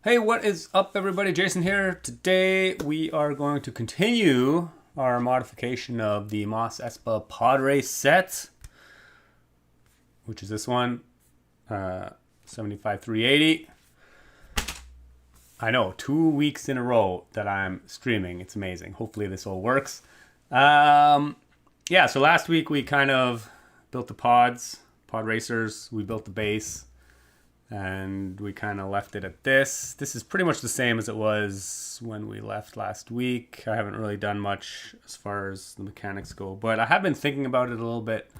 Hey, what is up, everybody? Jason here. Today we are going to continue our modification of the Mos Espa Podrace set, which is this one, 75-380. I know, 2 weeks in a row that I'm streaming. It's amazing. Hopefully this all works. Yeah, so last week we kind of built the pod racers. We built the base. And we kind of left it at this. This is pretty much the same as it was when we left last week. I haven't really done much as far as the mechanics go, but I have been thinking about it a little bit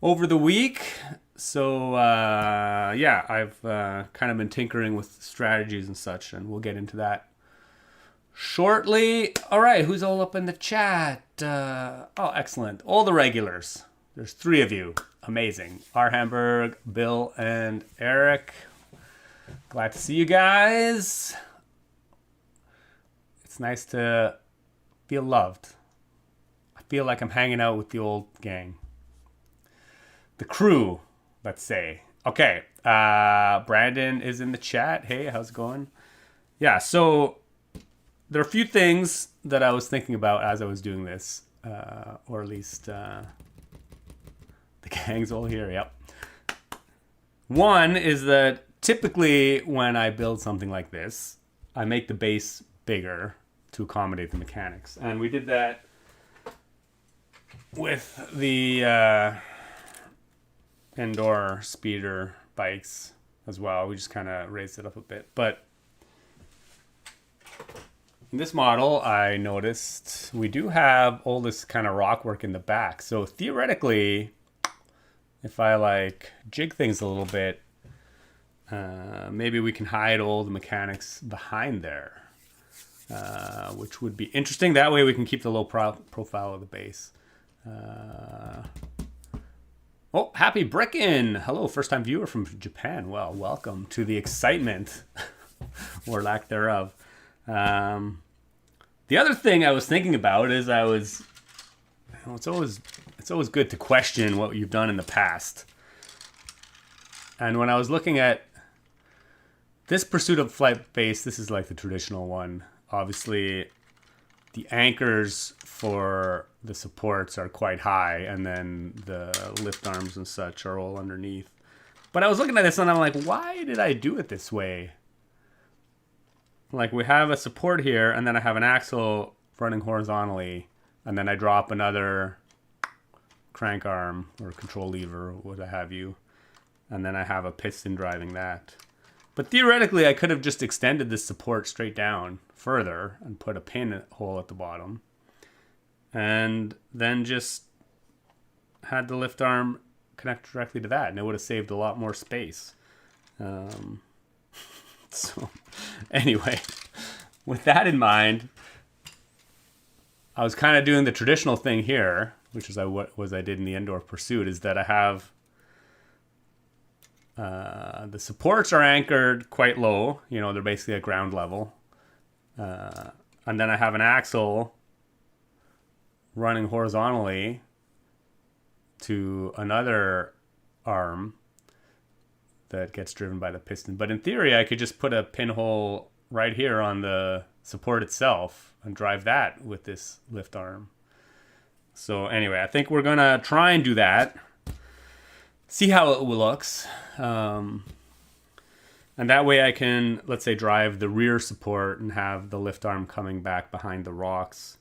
over the week. So yeah, I've kind of been tinkering with strategies and such, and we'll get into that shortly. All right, who's all up in the chat? Oh, excellent. All the regulars. There's 3 of you. Amazing. R. Hamburg, Bill, and Eric. Glad to see you guys. It's nice to feel loved. I feel like I'm hanging out with the old gang. The crew, let's say. Okay. Brandon is in the chat. Hey, how's it going? Yeah, so there are a few things that I was thinking about as I was doing this, or at least... the gang's all here, yep. One is that typically when I build something like this, I make the base bigger to accommodate the mechanics. And we did that with the indoor speeder bikes as well. We just kind of raised it up a bit. But in this model, I noticed we do have all this kind of rock work in the back. So theoretically... if I like jig things a little bit, maybe we can hide all the mechanics behind there, which would be interesting. That way we can keep the low profile of the base. Oh, Happy Brickin! Hello, first time viewer from Japan. Well, welcome to the excitement, or lack thereof. The other thing I was thinking about is it's always good to question what you've done in the past. And when I was looking at this Pursuit of Flight base, this is like the traditional one. Obviously, the anchors for the supports are quite high, and then the lift arms and such are all underneath. But I was looking at this and I'm like, why did I do it this way? Like, we have a support here, and then I have an axle running horizontally, and then I drop another crank arm or control lever, what have you, and then I have a piston driving that. But theoretically, I could have just extended this support straight down further and put a pin hole at the bottom, and then just had the lift arm connect directly to that, and it would have saved a lot more space. So anyway, with that in mind, I was kind of doing the traditional thing here, which is what I did in the indoor pursuit, is that I have the supports are anchored quite low. You know, they're basically at ground level. And then I have an axle running horizontally to another arm that gets driven by the piston. But in theory, I could just put a pinhole right here on the support itself and drive that with this lift arm. So anyway, I think we're gonna try and do that. See how it looks. And that way I can, let's say, drive the rear support and have the lift arm coming back behind the rocks.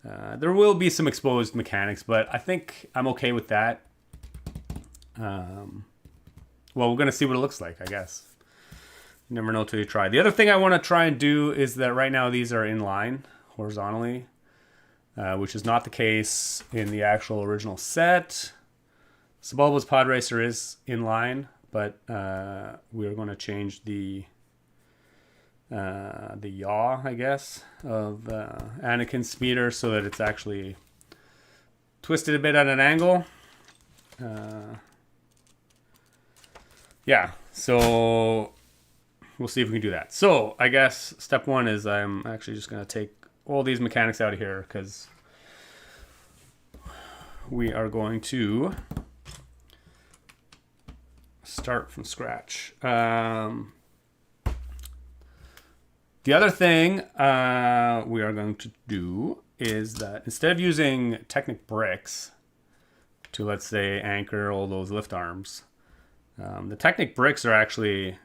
There will be some exposed mechanics, but I think I'm okay with that. Well, we're gonna see what it looks like, I guess. You never know till you try. The other thing I want to try and do is that right now these are in line horizontally, which is not the case in the actual original set. Sebulba's Podracer is in line, but we're going to change the yaw, I guess, of Anakin's speeder so that it's actually twisted a bit at an angle. Yeah, so we'll see if we can do that. So I guess step 1 is I'm actually just going to take all these mechanics out of here because we are going to start from scratch. The other thing we are going to do is that instead of using Technic bricks to, let's say, anchor all those lift arms, the Technic bricks are actually,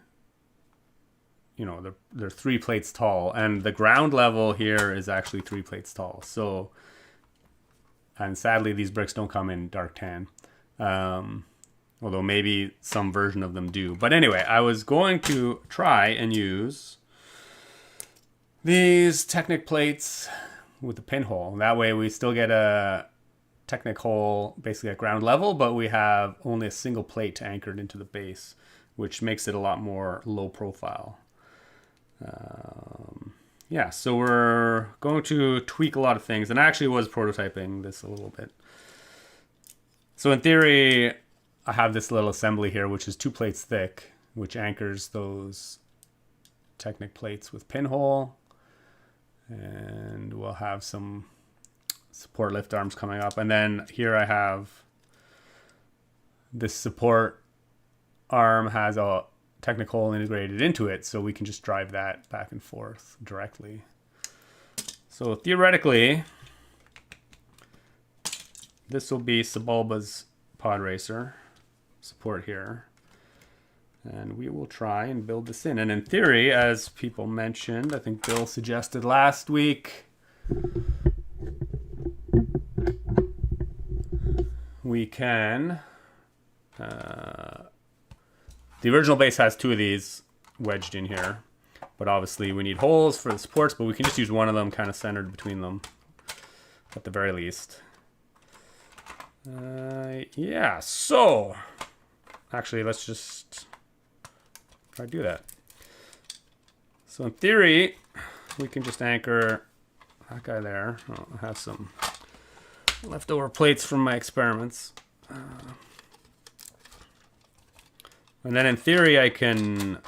you know, they're 3 plates tall, and the ground level here is actually 3 plates tall. So, and sadly, these bricks don't come in dark tan. Although maybe some version of them do. But anyway, I was going to try and use these Technic plates with the pinhole. That way we still get a Technic hole basically at ground level, but we have only a single plate anchored into the base, which makes it a lot more low profile. Yeah, so we're going to tweak a lot of things. And I actually was prototyping this a little bit. So in theory, I have this little assembly here, which is 2 plates thick, which anchors those Technic plates with pinhole. And we'll have some support lift arms coming up. And then here I have this support arm has a Technic hole integrated into it, so we can just drive that back and forth directly. So theoretically, this will be Sebulba's Podracer support here. And we will try and build this in. And in theory, as people mentioned, I think Bill suggested last week, we can... the original base has 2 of these wedged in here. But obviously we need holes for the supports, but we can just use one of them kind of centered between them at the very least. Yeah, so... Actually, let's just... try to do that. So in theory, we can just anchor that guy there. Oh, I have some leftover plates from my experiments. And then in theory, I can,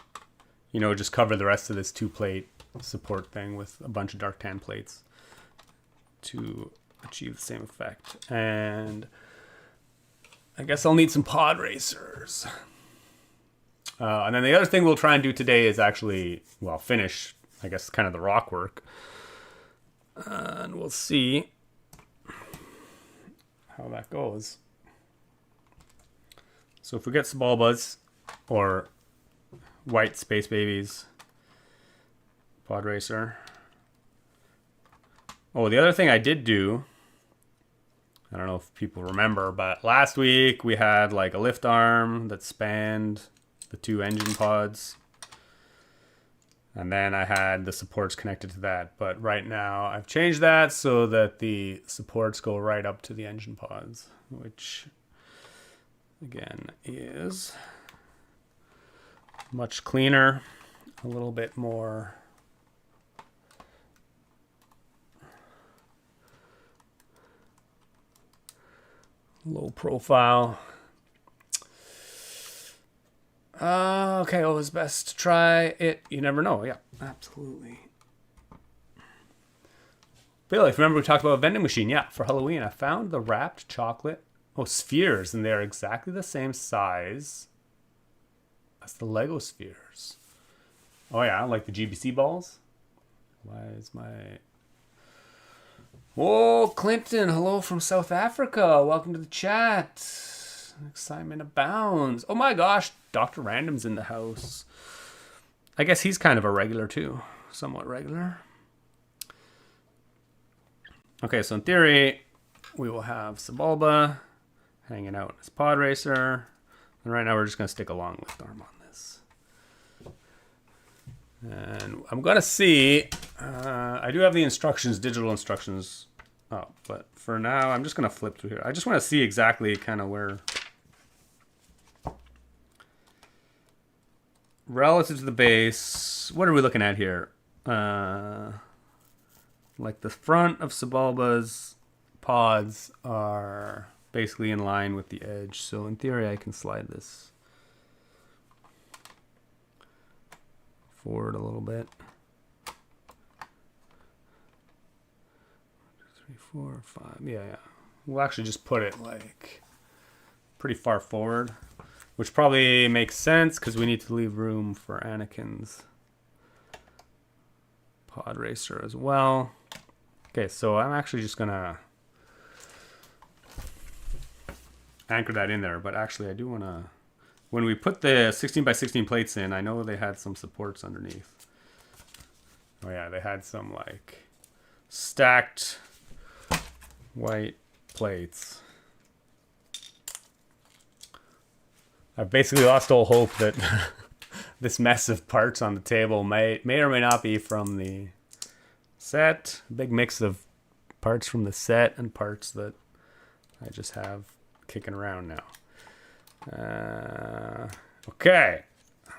you know, just cover the rest of this 2-plate support thing with a bunch of dark tan plates to achieve the same effect. And I guess I'll need some Podracers. And then the other thing we'll try and do today is actually, well, finish, I guess, kind of the rock work. And we'll see how that goes. So if we get Sebulbas or white Space Babies Podracer. Oh, the other thing I did do, I don't know if people remember, but last week we had like a lift arm that spanned the 2 engine pods. And then I had the supports connected to that. But right now I've changed that so that the supports go right up to the engine pods, which again is much cleaner, a little bit more low profile. Okay, always best to try it. You never know. Yeah, absolutely. Bill, if you remember, we talked about a vending machine. Yeah, for Halloween, I found the wrapped chocolate spheres, and they're exactly the same size as the Lego spheres. Oh yeah, like the GBC balls. Why is my... Whoa, Clinton, hello from South Africa. Welcome to the chat. Excitement abounds. Oh my gosh, Dr. Random's in the house. I guess he's kind of a regular too. Somewhat regular. Okay, so in theory, we will have Sebulba hanging out as Podracer. And right now we're just going to stick a long lift arm on this. And I'm going to see, I do have the instructions, digital instructions up, but for now I'm just going to flip through here. I just want to see exactly kind of where, relative to the base, what are we looking at here? Like the front of Sebulba's pods are basically in line with the edge. So in theory, I can slide this forward a little bit. 3, 4, 5. Yeah. We'll actually just put it like pretty far forward, which probably makes sense because we need to leave room for Anakin's Podracer as well. Okay, so I'm actually just gonna anchor that in there, but actually I do wanna, when we put the 16 by 16 plates in, I know they had some supports underneath. Oh yeah, they had some like stacked white plates. I've basically lost all hope that this mess of parts on the table may or may not be from the set. Big mix of parts from the set and parts that I just have kicking around now. Okay,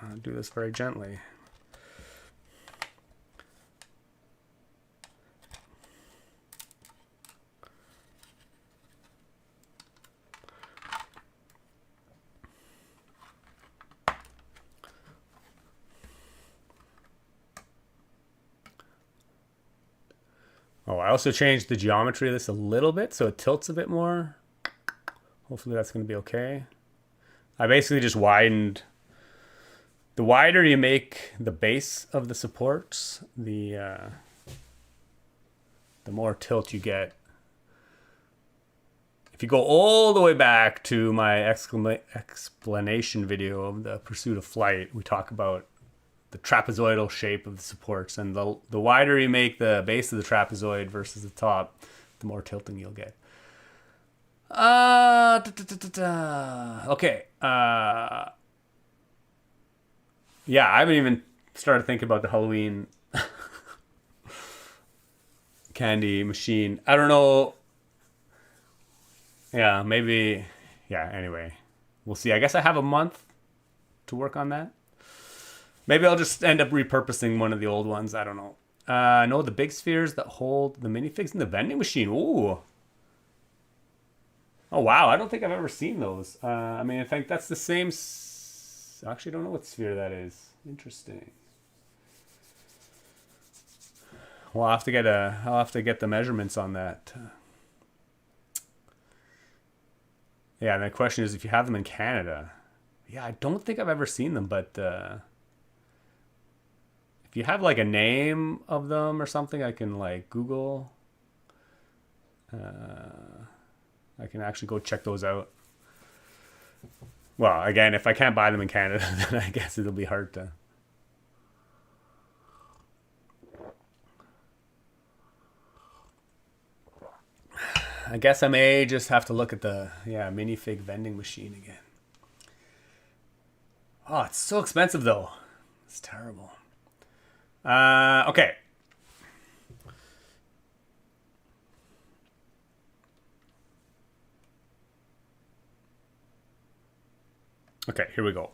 I'll do this very gently. Oh, I also changed the geometry of this a little bit so it tilts a bit more. Hopefully that's going to be okay. I basically just widened. The wider you make the base of the supports, the more tilt you get. If you go all the way back to my explanation video of the pursuit of flight, we talk about the trapezoidal shape of the supports, and the wider you make the base of the trapezoid versus the top, the more tilting you'll get. Okay. Yeah, I haven't even started thinking about the Halloween candy machine. I don't know. Yeah, maybe. Yeah, anyway. We'll see. I guess I have a month to work on that. Maybe I'll just end up repurposing one of the old ones. I don't know. No, the big spheres that hold the minifigs in the vending machine. Ooh. Oh, wow. I don't think I've ever seen those. I mean, I think that's the same... I actually don't know what sphere that is. Interesting. Well, I'll have to get the measurements on that. Yeah, and the question is if you have them in Canada. Yeah, I don't think I've ever seen them, but... if you have like a name of them or something, I can like Google. I can actually go check those out. Well, again, if I can't buy them in Canada, then I guess it'll be hard to. I guess I may just have to look at the minifig vending machine again. Oh, it's so expensive though. It's terrible. Okay. Okay, here we go.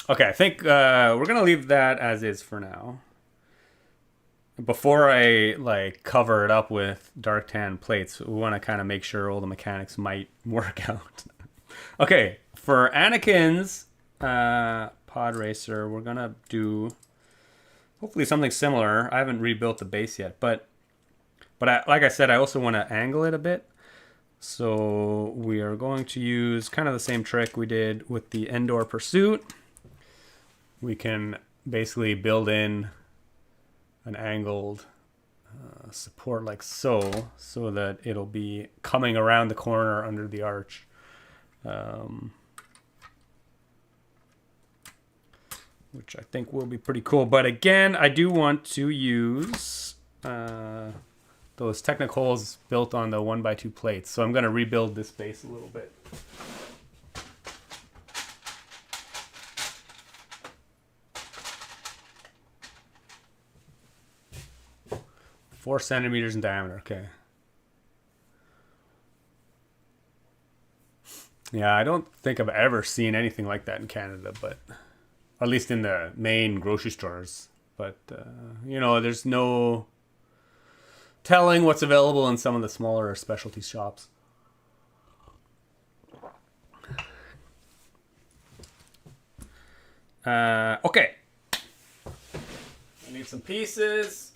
Okay, I think we're gonna leave that as is for now. Before I like cover it up with dark tan plates, we want to kind of make sure all the mechanics might work out. Okay, for Anakin's Podracer, we're gonna do hopefully something similar. I haven't rebuilt the base yet, but like I said, I also want to angle it a bit. So we are going to use kind of the same trick we did with the Endor Pursuit. We can basically build in an angled support like so that it'll be coming around the corner under the arch. Which I think will be pretty cool. But again, I do want to use those Technicols built on the 1x2 plates. So I'm going to rebuild this base a little bit. Four centimeters in diameter, okay. Yeah, I don't think I've ever seen anything like that in Canada, but at least in the main grocery stores. But, you know, there's no telling what's available in some of the smaller specialty shops. Okay. I need some pieces.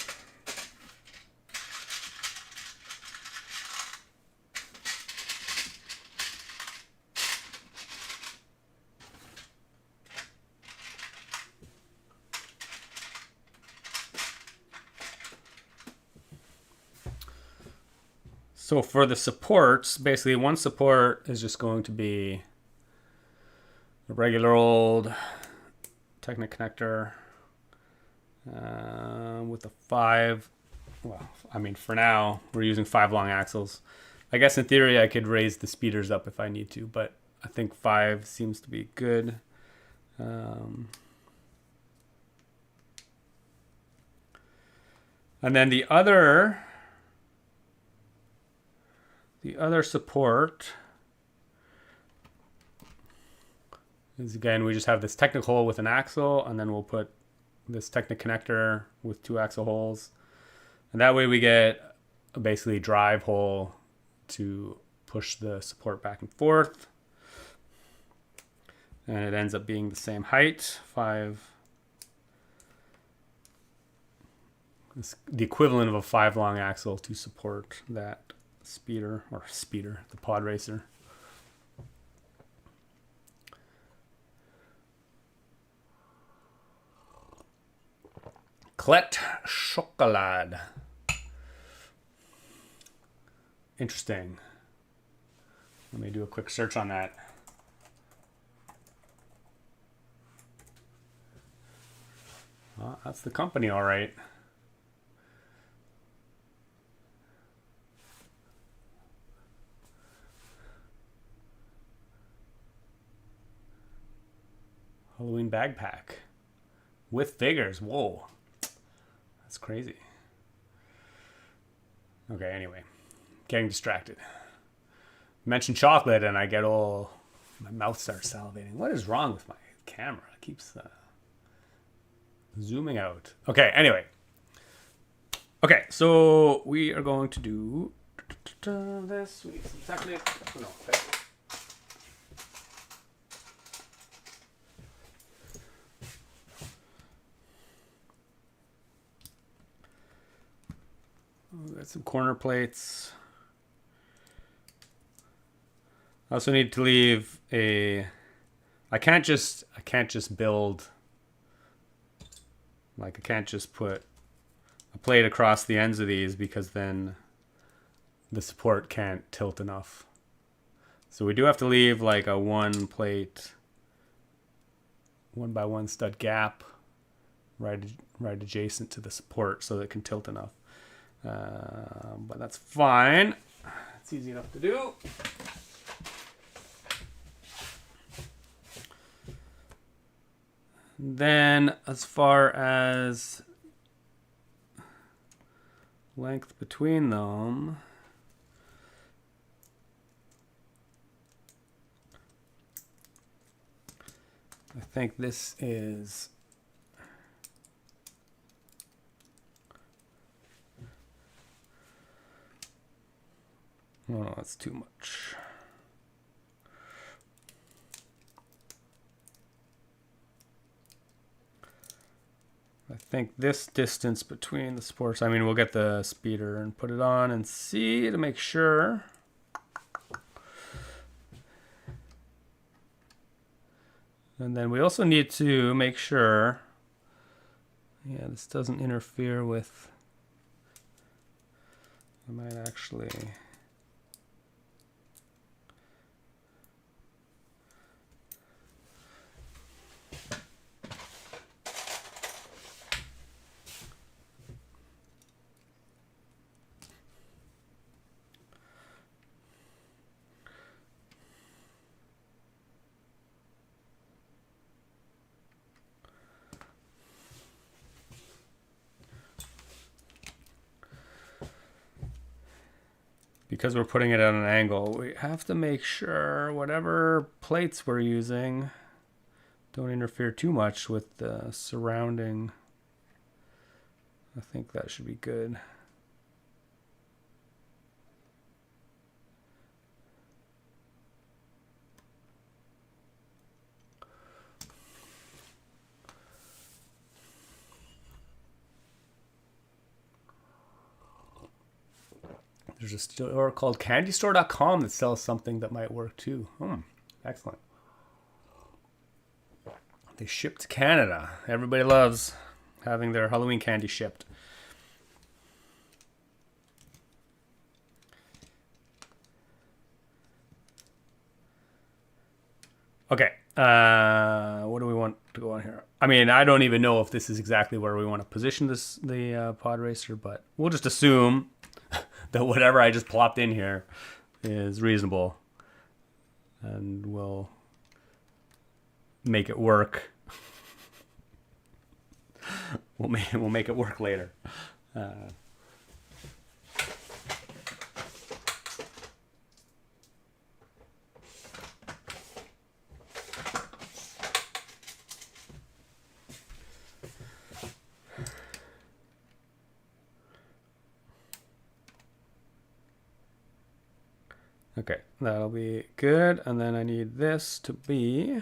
So for the supports, basically one support is just going to be a regular old Technic connector with a 5. Well, I mean, for now, we're using 5 long axles. I guess in theory, I could raise the speeders up if I need to, but I think 5 seems to be good. And then the other support is, again, we just have this Technic hole with an axle, and then we'll put this Technic connector with 2 axle holes. And that way we get a basically drive hole to push the support back and forth. And it ends up being the same height, 5. It's the equivalent of a 5 long axle to support that speeder, the Podracer. Clet Chocolade. Interesting. Let me do a quick search on that. Well, that's the company, all right. Halloween bag pack with figures. Whoa. That's crazy. Okay, anyway. Getting distracted. Mention chocolate and I get all... My mouth starts salivating. What is wrong with my camera? It keeps zooming out. Okay, anyway. Okay, so we are going to do this. We need some Technic. No, okay. Got some corner plates. I also need to leave a... I can't just build... Like, I can't just put a plate across the ends of these because then the support can't tilt enough. So we do have to leave like a 1 plate, 1x1 stud gap right adjacent to the support so that it can tilt enough. But that's fine. It's easy enough to do. Then as far as length between them, I think this is no, that's too much. I think this distance between the supports, I mean, we'll get the speeder and put it on and see to make sure. And then we also need to make sure, yeah, this doesn't interfere with, I might actually, because we're putting it at an angle, we have to make sure whatever plates we're using don't interfere too much with the surrounding. I think that should be good. There's a store called candystore.com that sells something that might work too. Excellent. They ship to Canada. Everybody loves having their Halloween candy shipped. Okay. What do we want to go on here? I mean, I don't even know if this is exactly where we want to position the Podracer, but we'll just assume that whatever I just plopped in here is reasonable, and we'll make it work. We'll make it work later. Okay, that'll be good. And then I need this to be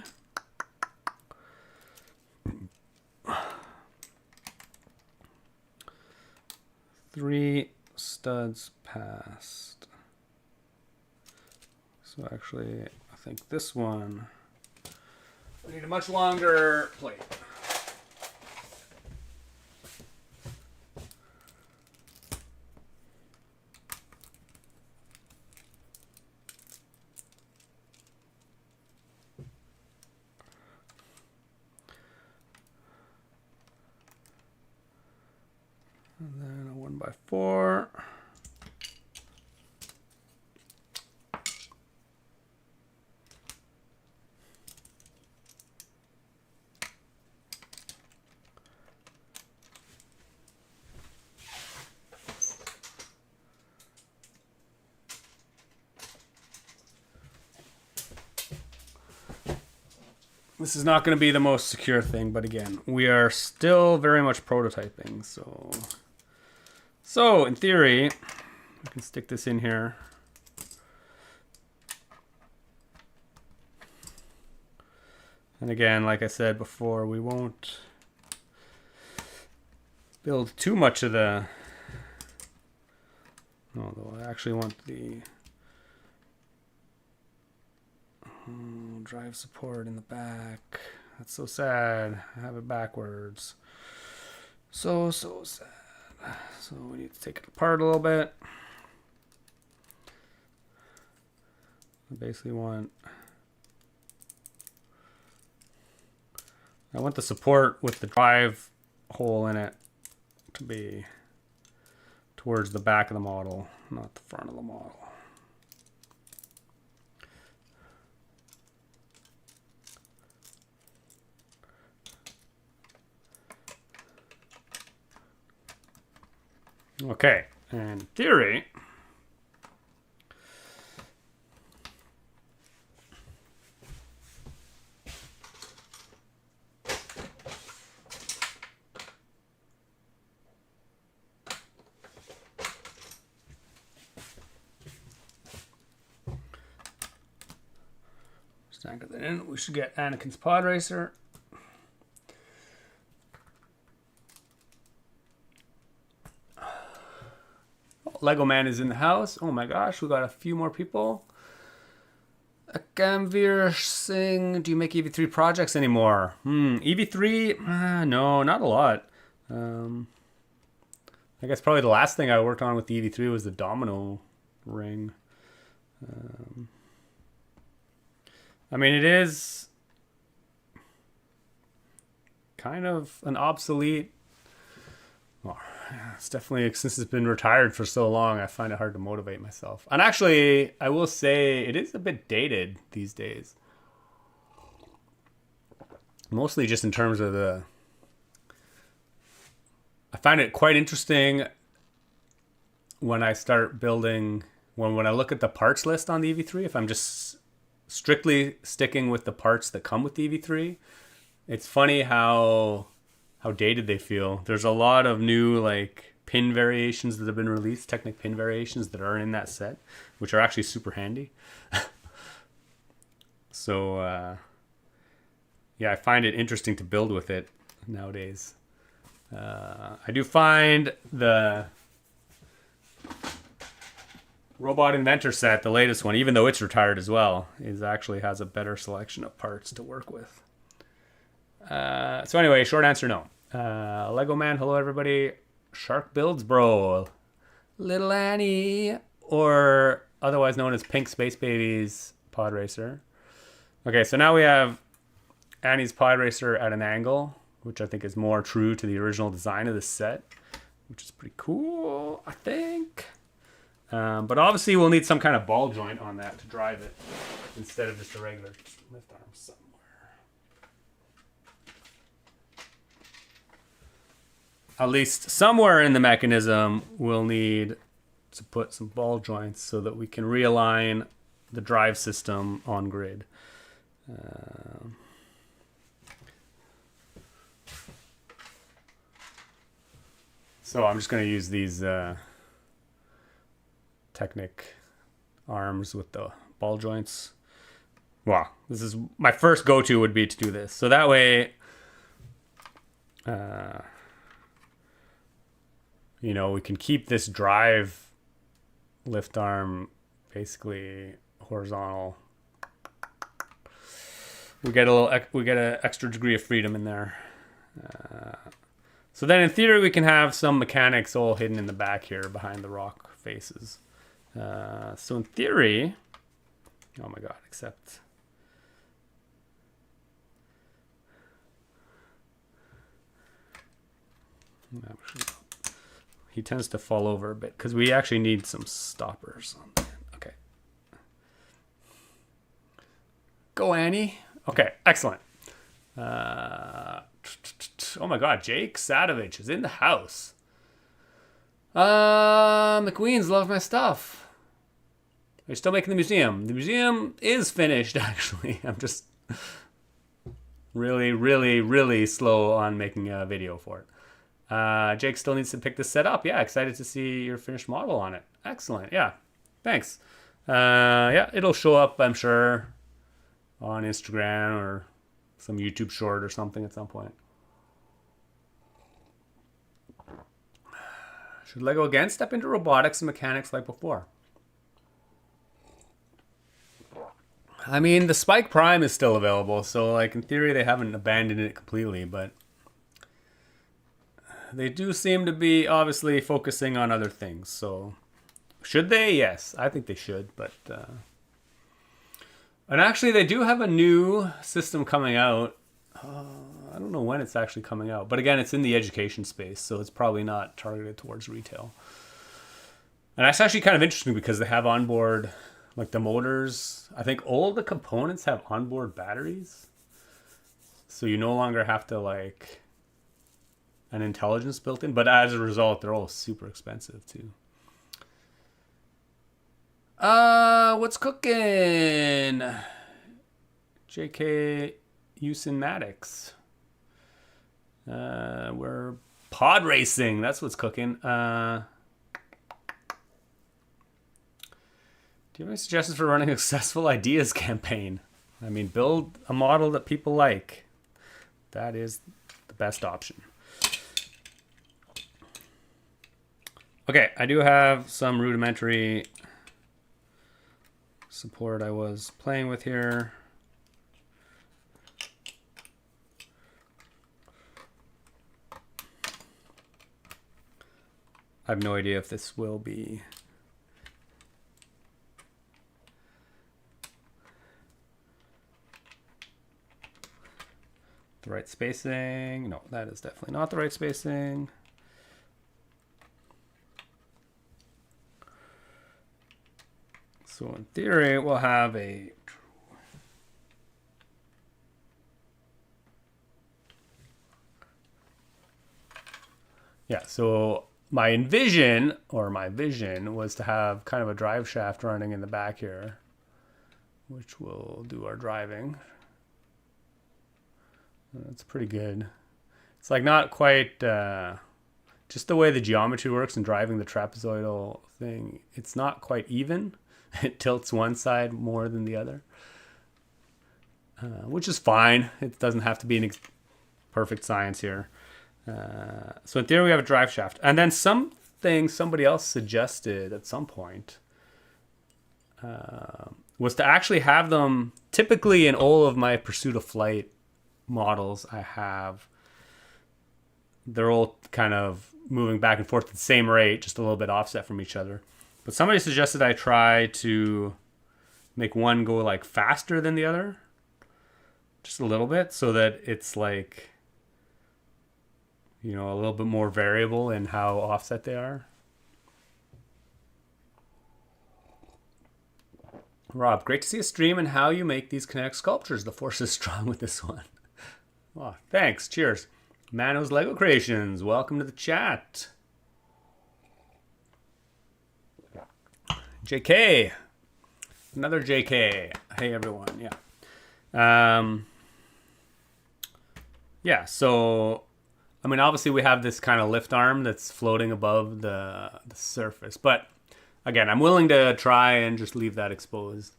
three studs past. So actually, I think this one, I need a much longer plate. And then a 1x4. This is not going to be the most secure thing, but again, we are still very much prototyping, so in theory, I can stick this in here. And again, like I said before, we won't build too much of the, although I actually want the drive support in the back. That's so sad. I have it backwards. So sad. So we need to take it apart a little bit. I basically want, I want the support with the drive hole in it to be towards the back of the model, not the front of the model. Okay, in theory, just anchor that in. We should get Anakin's Podracer. Lego Man is in the house. Oh my gosh, we got a few more people. Akamvir Singh, do you make EV3 projects anymore? EV3? No, not a lot. I guess probably the last thing I worked on with the EV3 was the domino ring. I mean, it is kind of an obsolete, well, it's definitely, since it's been retired for so long, I find it hard to motivate myself. And actually, I will say it is a bit dated these days. Mostly just in terms of the, I find it quite interesting when I start building, when I look at the parts list on the EV3, if I'm just strictly sticking with the parts that come with the EV3, it's funny how dated they feel. There's a lot of new like pin variations that have been released, Technic pin variations that are in that set, which are actually super handy. So yeah, I find it interesting to build with it nowadays. I do find the Robot Inventor set, the latest one, even though it's retired as well, is actually has a better selection of parts to work with. So anyway, short answer, no. Lego Man, hello everybody. Shark Builds Bro. Little Annie, or otherwise known as Pink Space Babies Podracer. Okay, so now we have Annie's Podracer at an angle, which I think is more true to the original design of this set, which is pretty cool, I think. But obviously we'll need some kind of ball joint on that to drive it instead of just a regular lift arm somewhere. At least somewhere in the mechanism we'll need to put some ball joints so that we can realign the drive system on grid. So I'm just going to use these Technic arms with the ball joints. Well, this is my first go-to would be to do this. So that way, you know, we can keep this drive lift arm basically horizontal. We get an extra degree of freedom in there. So then in theory, we can have some mechanics all hidden in the back here behind the rock faces. So in theory, oh my God, except actually, he tends to fall over a bit because we actually need some stoppers on that. Okay. Go, Annie. Okay, excellent. Oh my God, Jake Sadovich is in the house. McQueen's love my stuff. Are you still making the museum? The museum is finished, actually. I'm just really slow on making a video for it. Jake still needs to pick this set up. Yeah, excited to see your finished model on it. Excellent. Yeah, thanks. Yeah, it'll show up, I'm sure, on Instagram or some YouTube short or something at some point. Should Lego again step into robotics and mechanics like before? I mean, the Spike Prime is still available, so like in theory they haven't abandoned it completely, but they do seem to be obviously focusing on other things. So should they? Yes, I think they should, but and actually they do have a new system coming out. I don't know when it's actually coming out, but again, it's in the education space, so it's probably not targeted towards retail. And that's actually kind of interesting because they have onboard, like the motors. I think all the components have onboard batteries, so you no longer have to like an intelligence built in. But as a result, they're all super expensive too. What's cooking? JK Usin Maddox. We're pod racing. That's what's cooking. Do you have any suggestions for running a successful ideas campaign? I mean, build a model that people like. That is the best option. Okay, I do have some rudimentary support I was playing with here. I have no idea if this will be the right spacing. No, that is definitely not the right spacing. So in theory, we'll have a so my vision was to have kind of a drive shaft running in the back here, which will do our driving. That's pretty good. It's like not quite just the way the geometry works and driving the trapezoidal thing. It's not quite even. It tilts one side more than the other, which is fine. It doesn't have to be an perfect science here. So in theory, we have a drive shaft. And then somebody else suggested at some point was to actually have them, typically in all of my Pursuit of Flight models they're all kind of moving back and forth at the same rate, just a little bit offset from each other. But somebody suggested I try to make one go like faster than the other. just a little bit so that it's like, you know, a little bit more variable in how offset they are. Rob, great to see a stream and how you make these kinetic sculptures. The force is strong with this one. Oh, thanks. Cheers. Manos Lego Creations, welcome to the chat. JK. Another JK. Hey, everyone. Yeah. Yeah, so, I mean, obviously we have this kind of lift arm that's floating above the surface. But, again, I'm willing to try and just leave that exposed.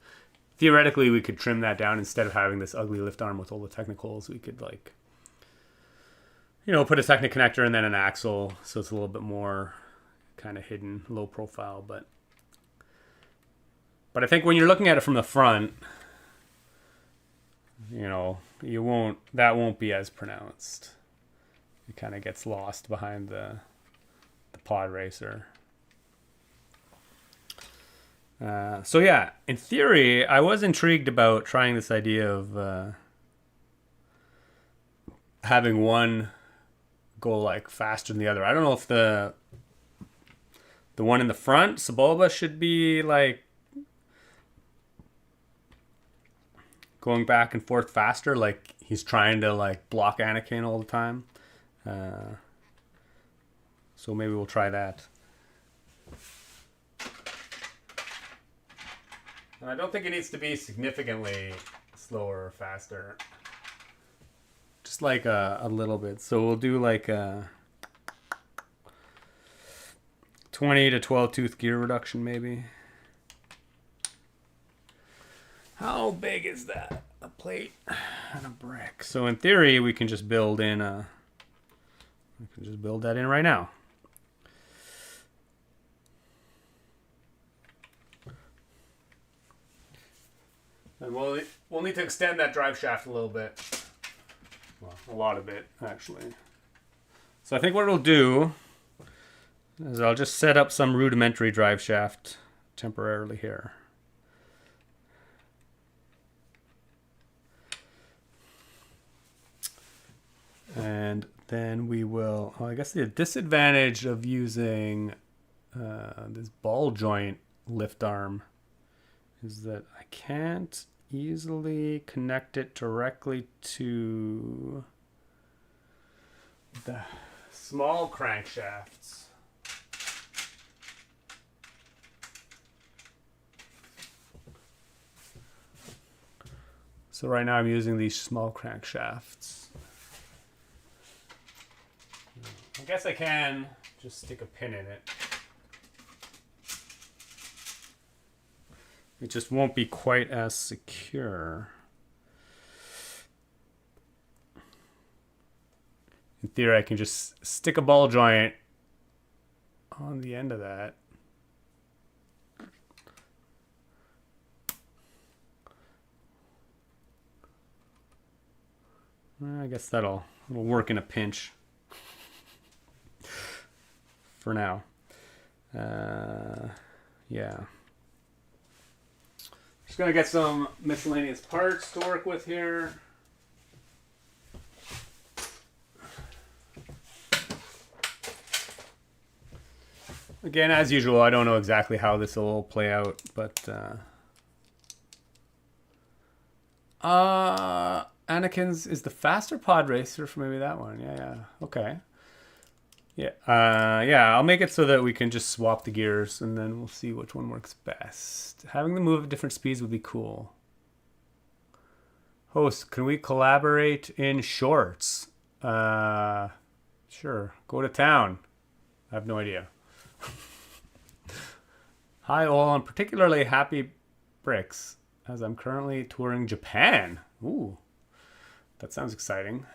Theoretically, we could trim that down instead of having this ugly lift arm with all the technicals. We could, like, you know, put a Technic connector and then an axle, so it's a little bit more kind of hidden, low profile. But I think when you're looking at it from the front, you know, that won't be as pronounced. It kind of gets lost behind the Podracer. So yeah, in theory, I was intrigued about trying this idea of having one go like faster than the other. I don't know if the one in the front, Sebulba, should be like going back and forth faster, like he's trying to like block Anakin all the time. So maybe we'll try that. And I don't think it needs to be significantly slower or faster. Just like a little bit. So we'll do like a 20 to 12 tooth gear reduction maybe. How big is that? A plate and a brick. So in theory, we can just build that in right now. And we'll need to extend that drive shaft a little bit. Well, a lot of it, actually. So I think what it'll do is I'll just set up some rudimentary drive shaft temporarily here. And then we will, I guess the disadvantage of using this ball joint lift arm is that I can't easily connect it directly to the small crankshafts. So right now I'm using these small crankshafts. I guess I can just stick a pin in it. It just won't be quite as secure. In theory, I can just stick a ball joint on the end of that. I guess that'll work in a pinch. For now. Yeah. Just gonna get some miscellaneous parts to work with here. Again, as usual, I don't know exactly how this will all play out, but Anakin's is the faster pod racer for maybe that one. Yeah. Okay. Yeah, I'll make it so that we can just swap the gears and then we'll see which one works best. Having them move at different speeds would be cool. Host, can we collaborate in shorts? Sure, go to town. I have no idea. Hi all, I'm particularly happy bricks as I'm currently touring Japan. Ooh, that sounds exciting.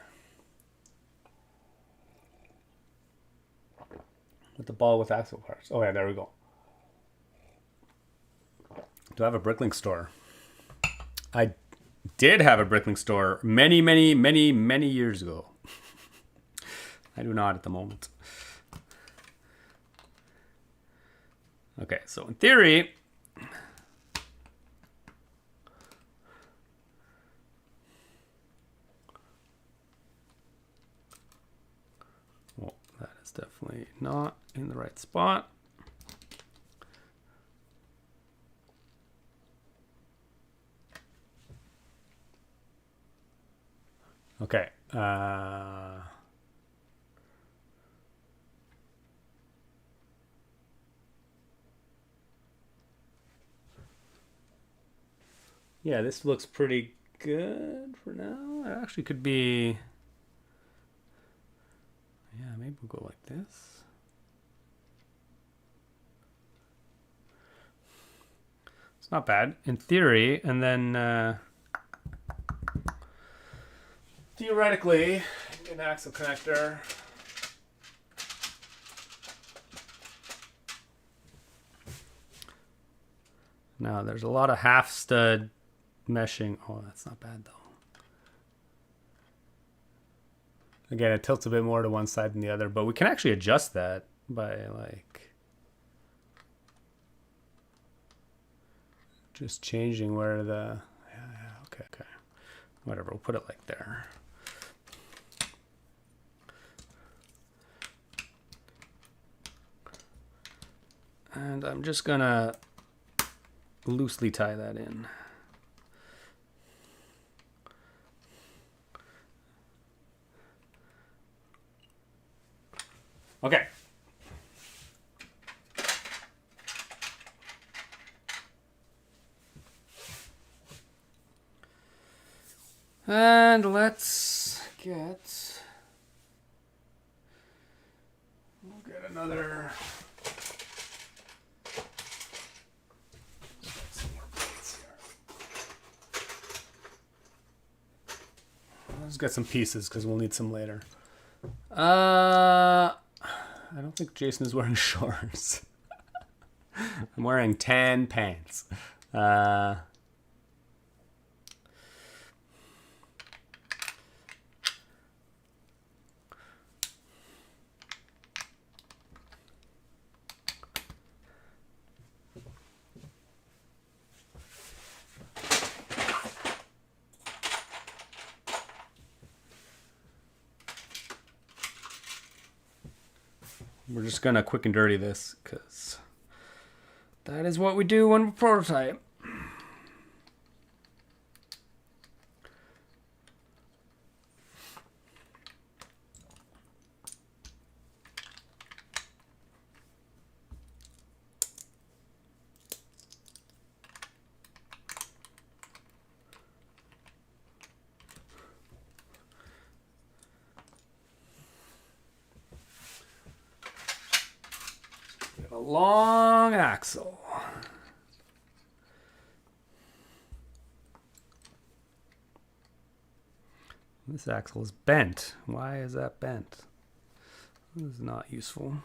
With the ball with axle parts. Oh yeah, there we go. Do I have a Bricklink store? I did have a Bricklink store many years ago. I do not at the moment. Okay, so in theory, That's definitely not in the right spot. Okay. Yeah, this looks pretty good for now. It actually could be... Yeah, maybe we'll go like this. It's not bad in theory. And then theoretically, an axle connector. Now there's a lot of half stud meshing. Oh, that's not bad though. Again, it tilts a bit more to one side than the other, but we can actually adjust that by like just changing where the, okay. Whatever, we'll put it like there. And I'm just gonna loosely tie that in. Okay. And let's get, we'll get another, some more plates here. Let's get some pieces because we'll need some later. I don't think Jason is wearing shorts. I'm wearing tan pants. We're just gonna quick and dirty this because that is what we do when we prototype. A long axle. This axle is bent. Why is that bent? This is not useful.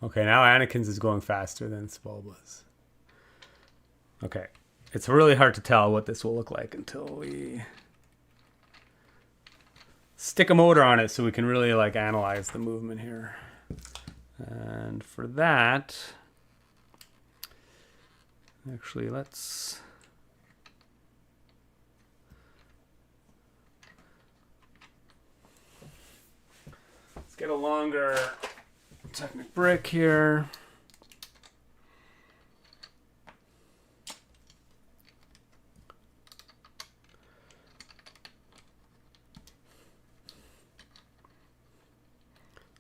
Okay, now Anakin's is going faster than Sebulba's. Okay, it's really hard to tell what this will look like until we stick a motor on it so we can really like analyze the movement here. And for that, actually let's get a longer Technic brick here.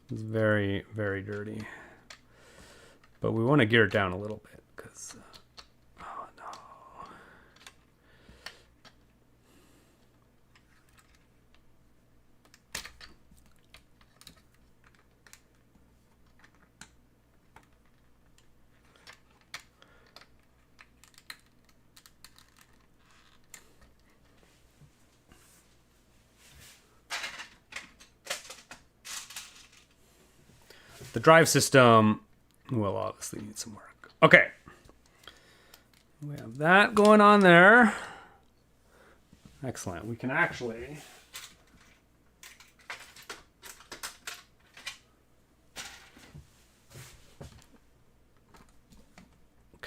It's very, very dirty. But we want to gear it down a little bit because oh no. The drive system will obviously need some work. Okay. We have that going on there. Excellent. We can actually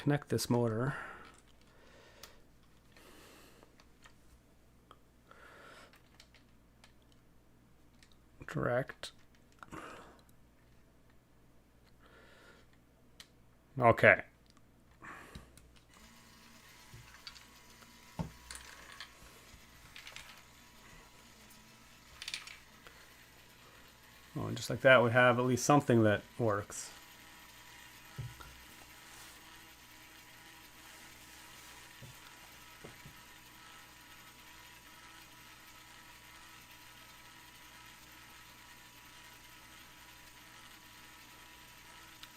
connect this motor. Direct. Okay. Oh, and just like that, we have at least something that works.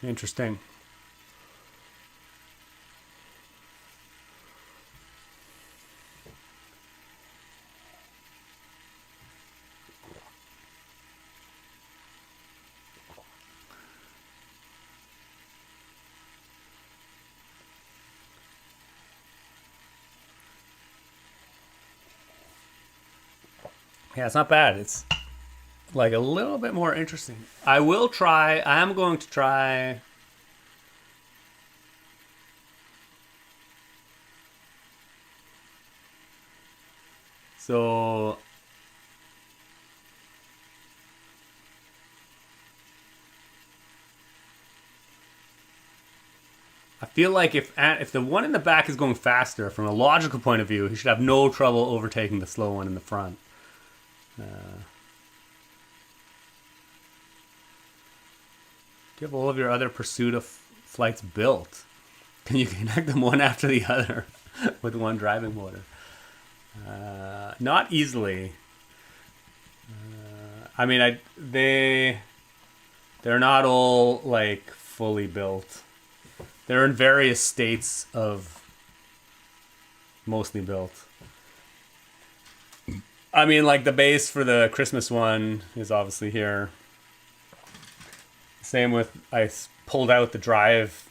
Interesting. Yeah, it's not bad. It's like a little bit more interesting. I am going to try. So I feel like if the one in the back is going faster, from a logical point of view, he should have no trouble overtaking the slow one in the front. Do you have all of your other pursuit of flights built? Can you connect them one after the other with one driving motor? Not easily. I mean, they're not all like fully built. They're in various states of mostly built. I mean, like the base for the Christmas one is obviously here. Same with, I pulled out the drive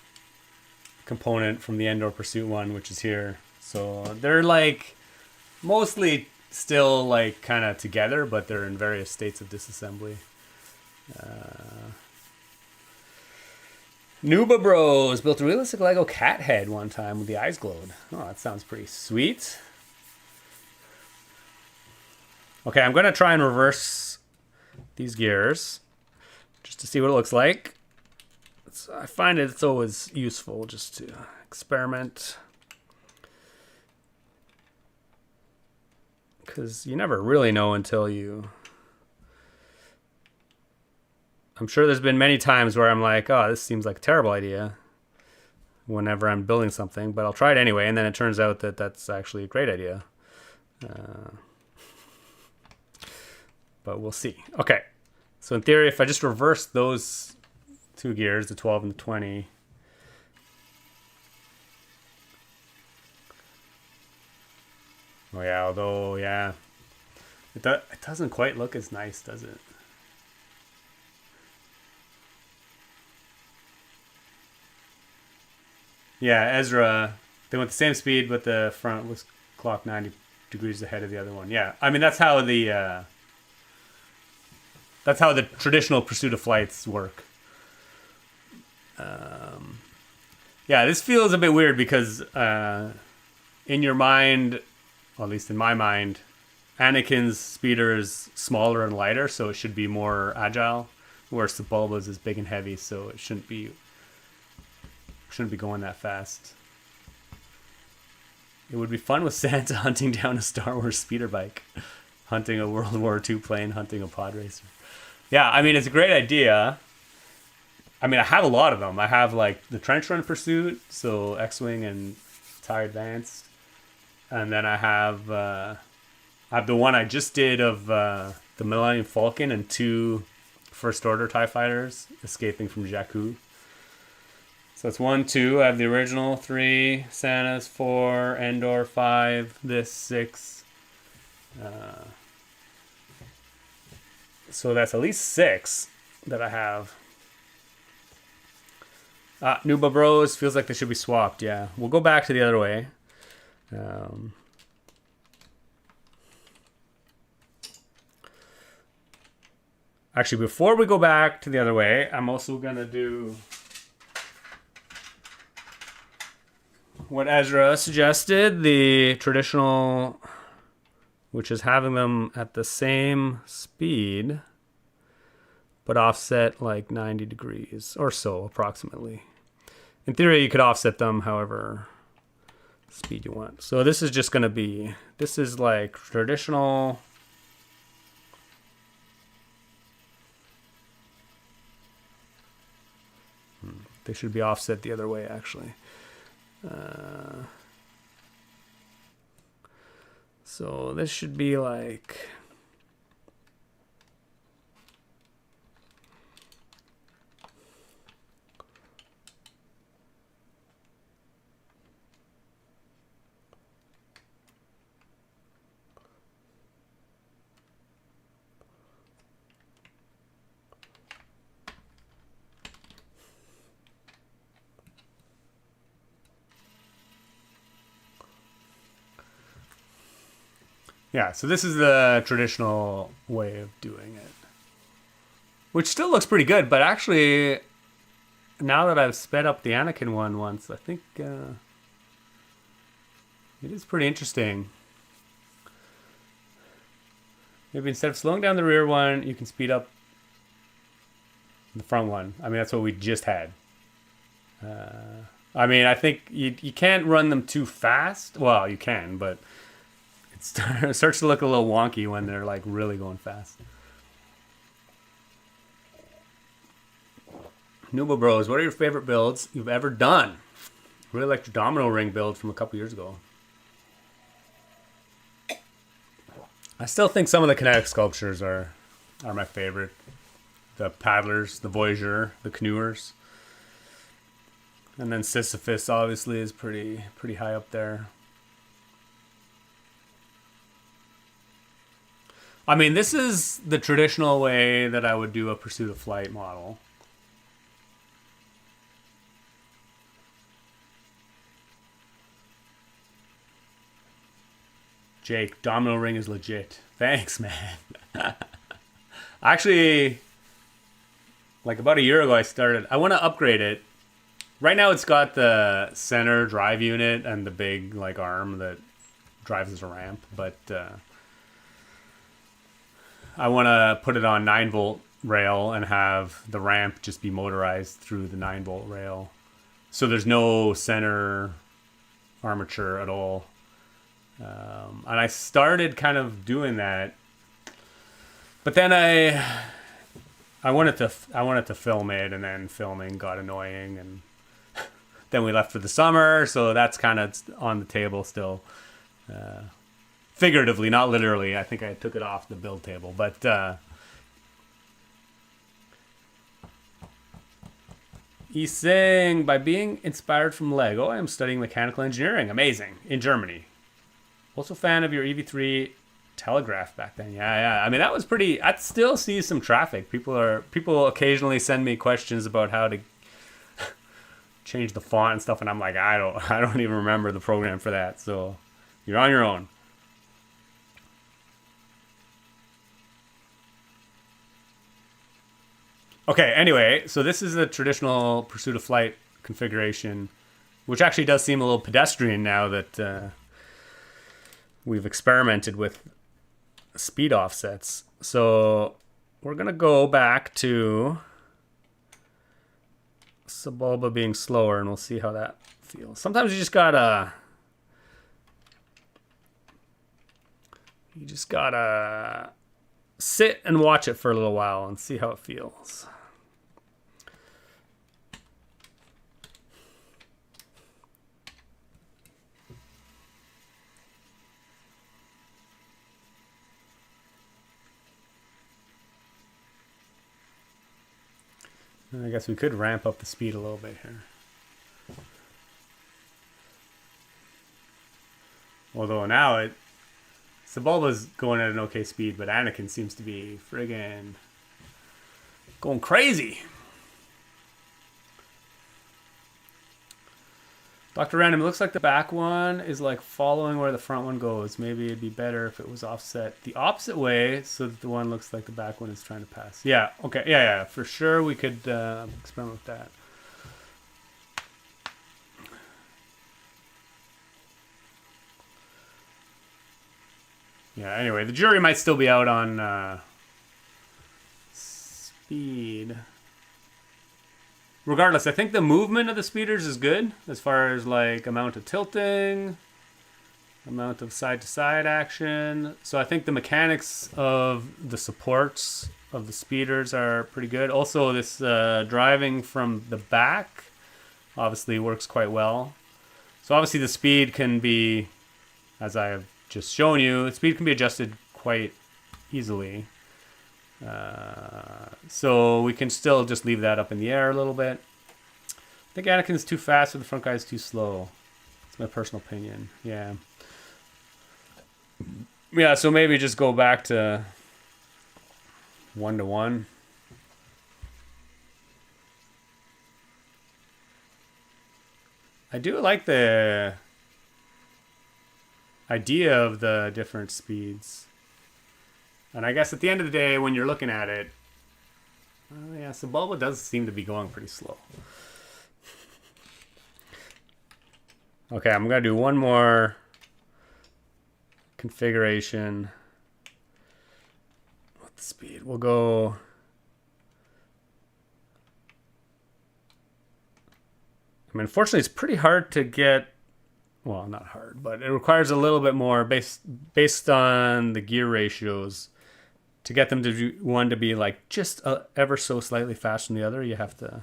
component from the Endor Pursuit one, which is here. So they're like mostly still like kind of together, but they're in various states of disassembly. Nuba Bros built a realistic Lego cat head one time with the eyes glowed. Oh, that sounds pretty sweet. Okay, I'm going to try and reverse these gears just to see what it looks like. I find it's always useful just to experiment, because you never really know until you... I'm sure there's been many times where I'm like, oh, this seems like a terrible idea whenever I'm building something, but I'll try it anyway, and then it turns out that that's actually a great idea. But we'll see. Okay, so in theory, if I just reverse those two gears, the 12 and the 20, oh yeah, although, yeah, it doesn't quite look as nice, does it? Yeah, Ezra, they went the same speed, but the front was clocked 90 degrees ahead of the other one. Yeah, I mean, that's how the traditional pursuit of flights work. Yeah, this feels a bit weird because in your mind, or at least in my mind, Anakin's speeder is smaller and lighter, so it should be more agile, whereas the Bulba's is big and heavy, so it shouldn't be going that fast. It would be fun with Santa hunting down a Star Wars speeder bike, hunting a World War II plane, hunting a pod racer. Yeah, I mean, it's a great idea. I mean, I have a lot of them. I have like the Trench Run Pursuit, so X-Wing and TIE Advanced. And then I have the one I just did of the Millennium Falcon and 2 First Order TIE Fighters escaping from Jakku. So it's 1, 2. I have the original 3, Santa's 4, Endor 5, this 6. So that's at least 6 that I have. Nuba Bros feels like they should be swapped. Yeah, we'll go back to the other way. Actually, before we go back to the other way, I'm also gonna do what Ezra suggested, the traditional, which is having them at the same speed, but offset like 90 degrees or so approximately. In theory, you could offset them however speed you want. So this is just going to be, this is like traditional. They should be offset the other way, actually. So this should be like, yeah, so this is the traditional way of doing it. Which still looks pretty good, but actually, now that I've sped up the Anakin one once, I think it is pretty interesting. Maybe instead of slowing down the rear one, you can speed up the front one. I mean, that's what we just had. I mean, I think you can't run them too fast. Well, you can, but it starts to look a little wonky when they're like really going fast. Nuba Bros, what are your favorite builds you've ever done? Really liked your domino ring build from a couple years ago. I still think some of the kinetic sculptures are my favorite. The paddlers, the Voyager, the canoers. And then Sisyphus obviously is pretty high up there. I mean, this is the traditional way that I would do a Pursuit of Flight model. Jake, domino ring is legit. Thanks, man. Actually, like about a year ago, I want to upgrade it. Right now, it's got the center drive unit and the big like arm that drives as a ramp, but I want to put it on 9-volt rail and have the ramp just be motorized through the 9-volt rail. So there's no center armature at all. And I started kind of doing that, but then I wanted to film it, and then filming got annoying, and then we left for the summer, so that's kind of on the table still. Figuratively, not literally. I think I took it off the build table, but he's saying, by being inspired from Lego, I am studying mechanical engineering. Amazing. In Germany. Also a fan of your EV3 Telegraph back then. Yeah. I mean, that was pretty. I still see some traffic. People occasionally send me questions about how to change the font and stuff, and I'm like, I don't even remember the program for that. So you're on your own. Okay, anyway, so this is the traditional Pursuit of Flight configuration, which actually does seem a little pedestrian now that we've experimented with speed offsets. So we're going to go back to Sebulba being slower, and we'll see how that feels. Sometimes you just gotta sit and watch it for a little while and see how it feels. I guess we could ramp up the speed a little bit here. Although now Sebulba's going at an okay speed, but Anakin seems to be friggin' going crazy. Dr. Random, it looks like the back one is like following where the front one goes. Maybe it'd be better if it was offset the opposite way so that the one looks like the back one is trying to pass. Yeah, okay, yeah, for sure we could experiment with that. Yeah, anyway, the jury might still be out on speed. Regardless, I think the movement of the speeders is good as far as like amount of tilting, amount of side-to-side action. So I think the mechanics of the supports of the speeders are pretty good. Also, this driving from the back obviously works quite well. So obviously the speed can be, as I have just shown you, the speed can be adjusted quite easily. So we can still just leave that up in the air a little bit. I think Anakin's too fast or the front guy's too slow. That's my personal opinion. Yeah. Yeah, so maybe just go back to 1-to-1. I do like the idea of the different speeds. And I guess at the end of the day, when you're looking at it, yeah, Sebulba does seem to be going pretty slow. Okay, I'm going to do one more configuration with the speed. We'll go... I mean, unfortunately, it's pretty hard to get... Well, not hard, but it requires a little bit more based on the gear ratios. To get them to do one to be like just ever so slightly faster than the other, you have to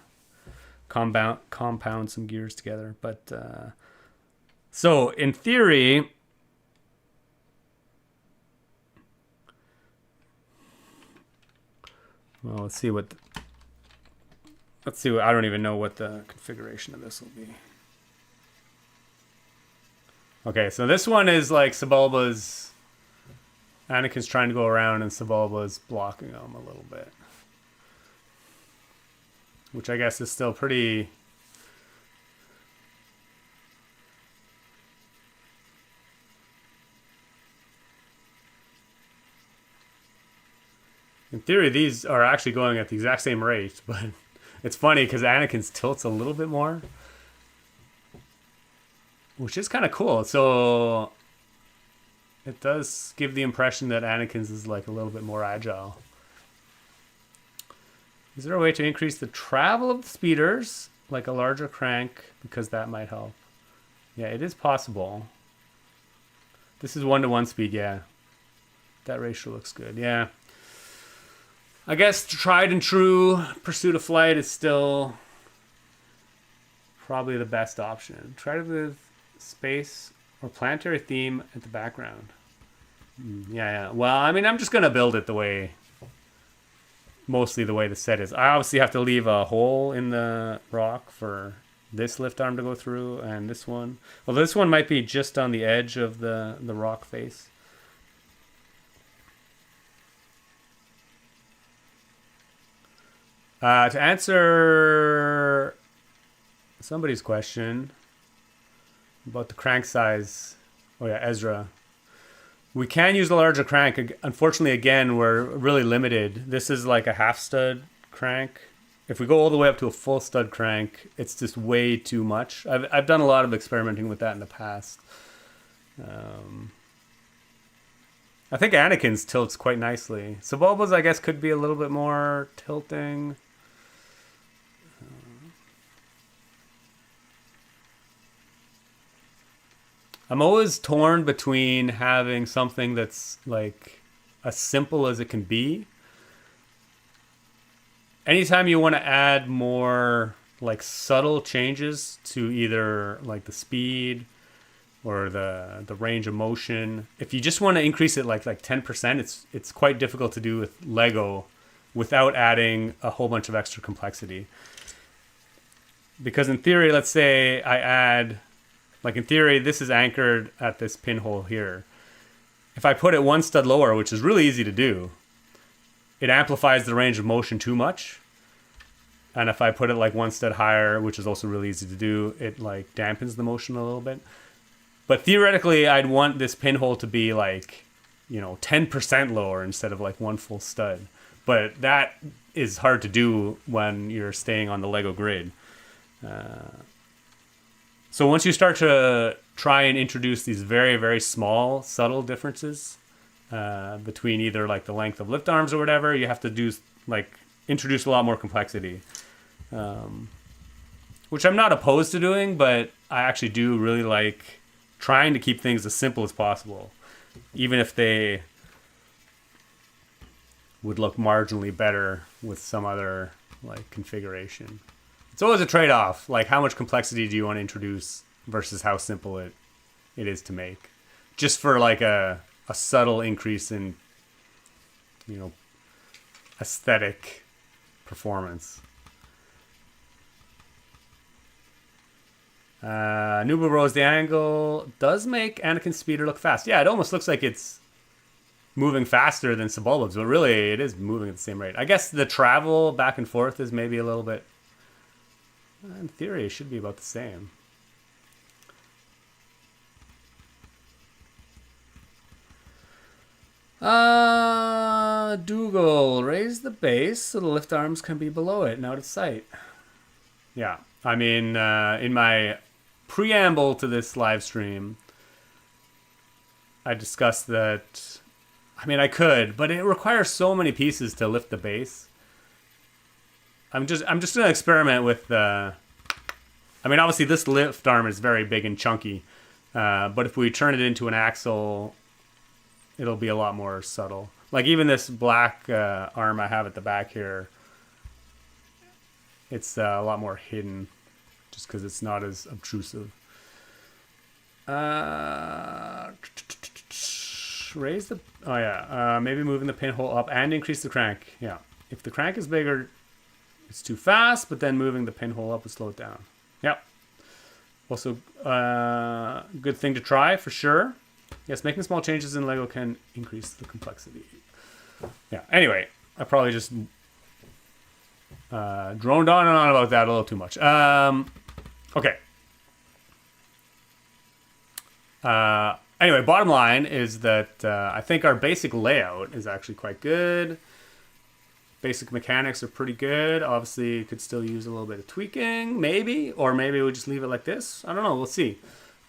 compound some gears together. But so in theory, well, let's see what I don't even know what the configuration of this will be. Okay, so this one is like Sebulba's. Anakin's trying to go around and Sebulba's blocking him a little bit. Which I guess is still pretty... In theory, these are actually going at the exact same rate, but it's funny because Anakin's tilts a little bit more. Which is kind of cool. So... It does give the impression that Anakin's is like a little bit more agile. Is there a way to increase the travel of the speeders, like a larger crank, because that might help? Yeah, it is possible. This is 1-to-1 speed, yeah. That ratio looks good, yeah. I guess tried and true pursuit of flight is still probably the best option. Try to with space or planetary theme at the background. Yeah. Well, I mean, I'm just going to build it mostly the way the set is. I obviously have to leave a hole in the rock for this lift arm to go through and this one. Well, this one might be just on the edge of the rock face. To answer somebody's question about the crank size. Oh yeah, Ezra. We can use a larger crank. Unfortunately, again, we're really limited. This is like a half stud crank. If we go all the way up to a full stud crank, it's just way too much. I've done a lot of experimenting with that in the past. I think Anakin's tilts quite nicely. Sebulba's, I guess, could be a little bit more tilting. I'm always torn between having something that's like as simple as it can be. Anytime you want to add more like subtle changes to either like the speed or the range of motion, if you just want to increase it like 10%, it's quite difficult to do with Lego without adding a whole bunch of extra complexity. Because in theory, let's say I add... Like in theory, this is anchored at this pinhole here. If I put it one stud lower, which is really easy to do, it amplifies the range of motion too much. And if I put it like one stud higher, which is also really easy to do, it like dampens the motion a little bit. But theoretically, I'd want this pinhole to be like, 10% lower instead of like one full stud. But that is hard to do when you're staying on the Lego grid. So once you start to try and introduce these very, very small, subtle differences, between either like the length of lift arms or whatever. You have to do like introduce a lot more complexity, which I'm not opposed to doing, but I actually do really like trying to keep things as simple as possible, even if they would look marginally better with some other like configuration. It's always a trade-off. Like, how much complexity do you want to introduce versus how simple it is to make, just for like a subtle increase in, you know, aesthetic performance. Nuba Rose, the angle does make Anakin's speeder look fast. Yeah, it almost looks like it's moving faster than Sebulba's, but really it is moving at the same rate. I guess the travel back and forth is maybe a little bit, in theory, it should be about the same. Dougal, raise the base so the lift arms can be below it and out of sight. Yeah, I mean, in my preamble to this live stream, I discussed that, I mean, I could, but it requires so many pieces to lift the base. I'm just gonna experiment with I mean, obviously this lift arm is very big and chunky, but if we turn it into an axle, it'll be a lot more subtle. Like even this black arm I have at the back here, it's a lot more hidden just because it's not as obtrusive. Raise the, oh yeah, maybe moving the pinhole up and increase the crank. Yeah, if the crank is bigger, it's too fast, but then moving the pinhole up will slow it down. Yep. Also, good thing to try for sure. Yes, making small changes in Lego can increase the complexity. Yeah, anyway, I probably just droned on and on about that a little too much. Okay. Anyway, bottom line is that I think our basic layout is actually quite good. Basic mechanics are pretty good. Obviously, could still use a little bit of tweaking, maybe. Or maybe we'll just leave it like this. I don't know. We'll see.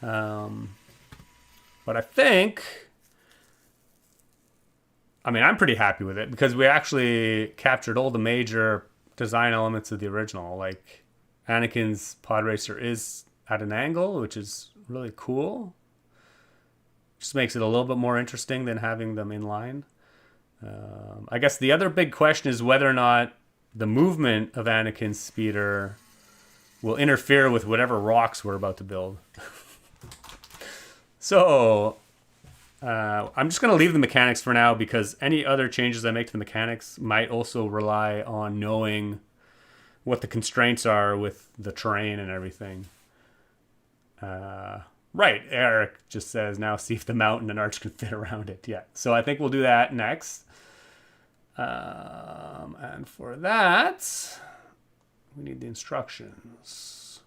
But I think, I mean, I'm pretty happy with it because we actually captured all the major design elements of the original. Like Anakin's Podracer is at an angle, which is really cool. Just makes it a little bit more interesting than having them in line. I guess the other big question is whether or not the movement of Anakin's speeder will interfere with whatever rocks we're about to build. So I'm just going to leave the mechanics for now because any other changes I make to the mechanics might also rely on knowing what the constraints are with the terrain and everything. Right, Eric just says, now see if the mountain and arch can fit around it. Yeah, so I think we'll do that next. And for that, we need the instructions,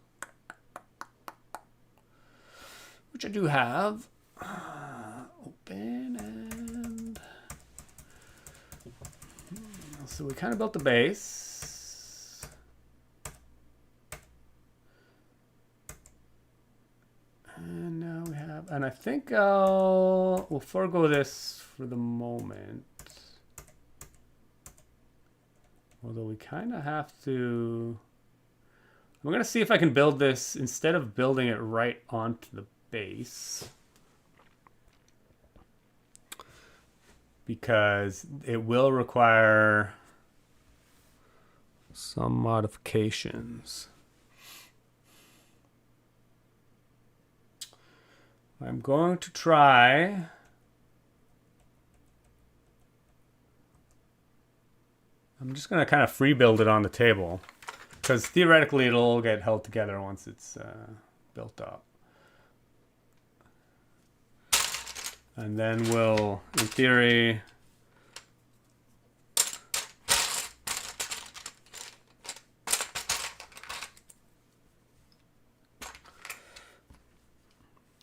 which I do have. Open and... So we kind of built the base. And now we have, and I think we'll forego this for the moment. Although we kind of have to, I'm going to see if I can build this instead of building it right onto the base. Because it will require some modifications. I'm going to try I'm just going to kind of free build it on the table because theoretically it'll all get held together once it's built up. And then we'll, in theory,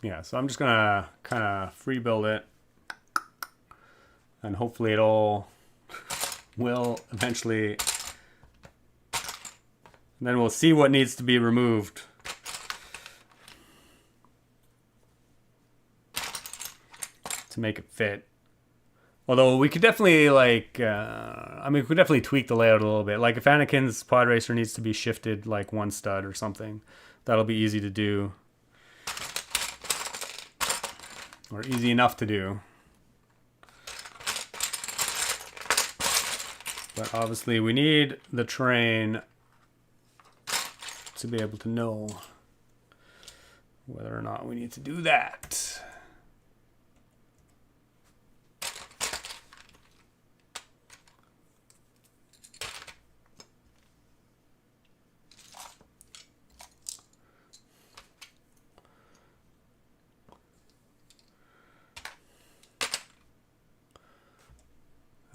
yeah, so I'm just going to kind of free build it and hopefully it all will eventually, and then we'll see what needs to be removed. To make it fit. Although we could definitely like, I mean, we could definitely tweak the layout a little bit. Like if Anakin's Podracer needs to be shifted like one stud or something, that'll be easy to do. Or easy enough to do. But obviously we need the terrain to be able to know whether or not we need to do that.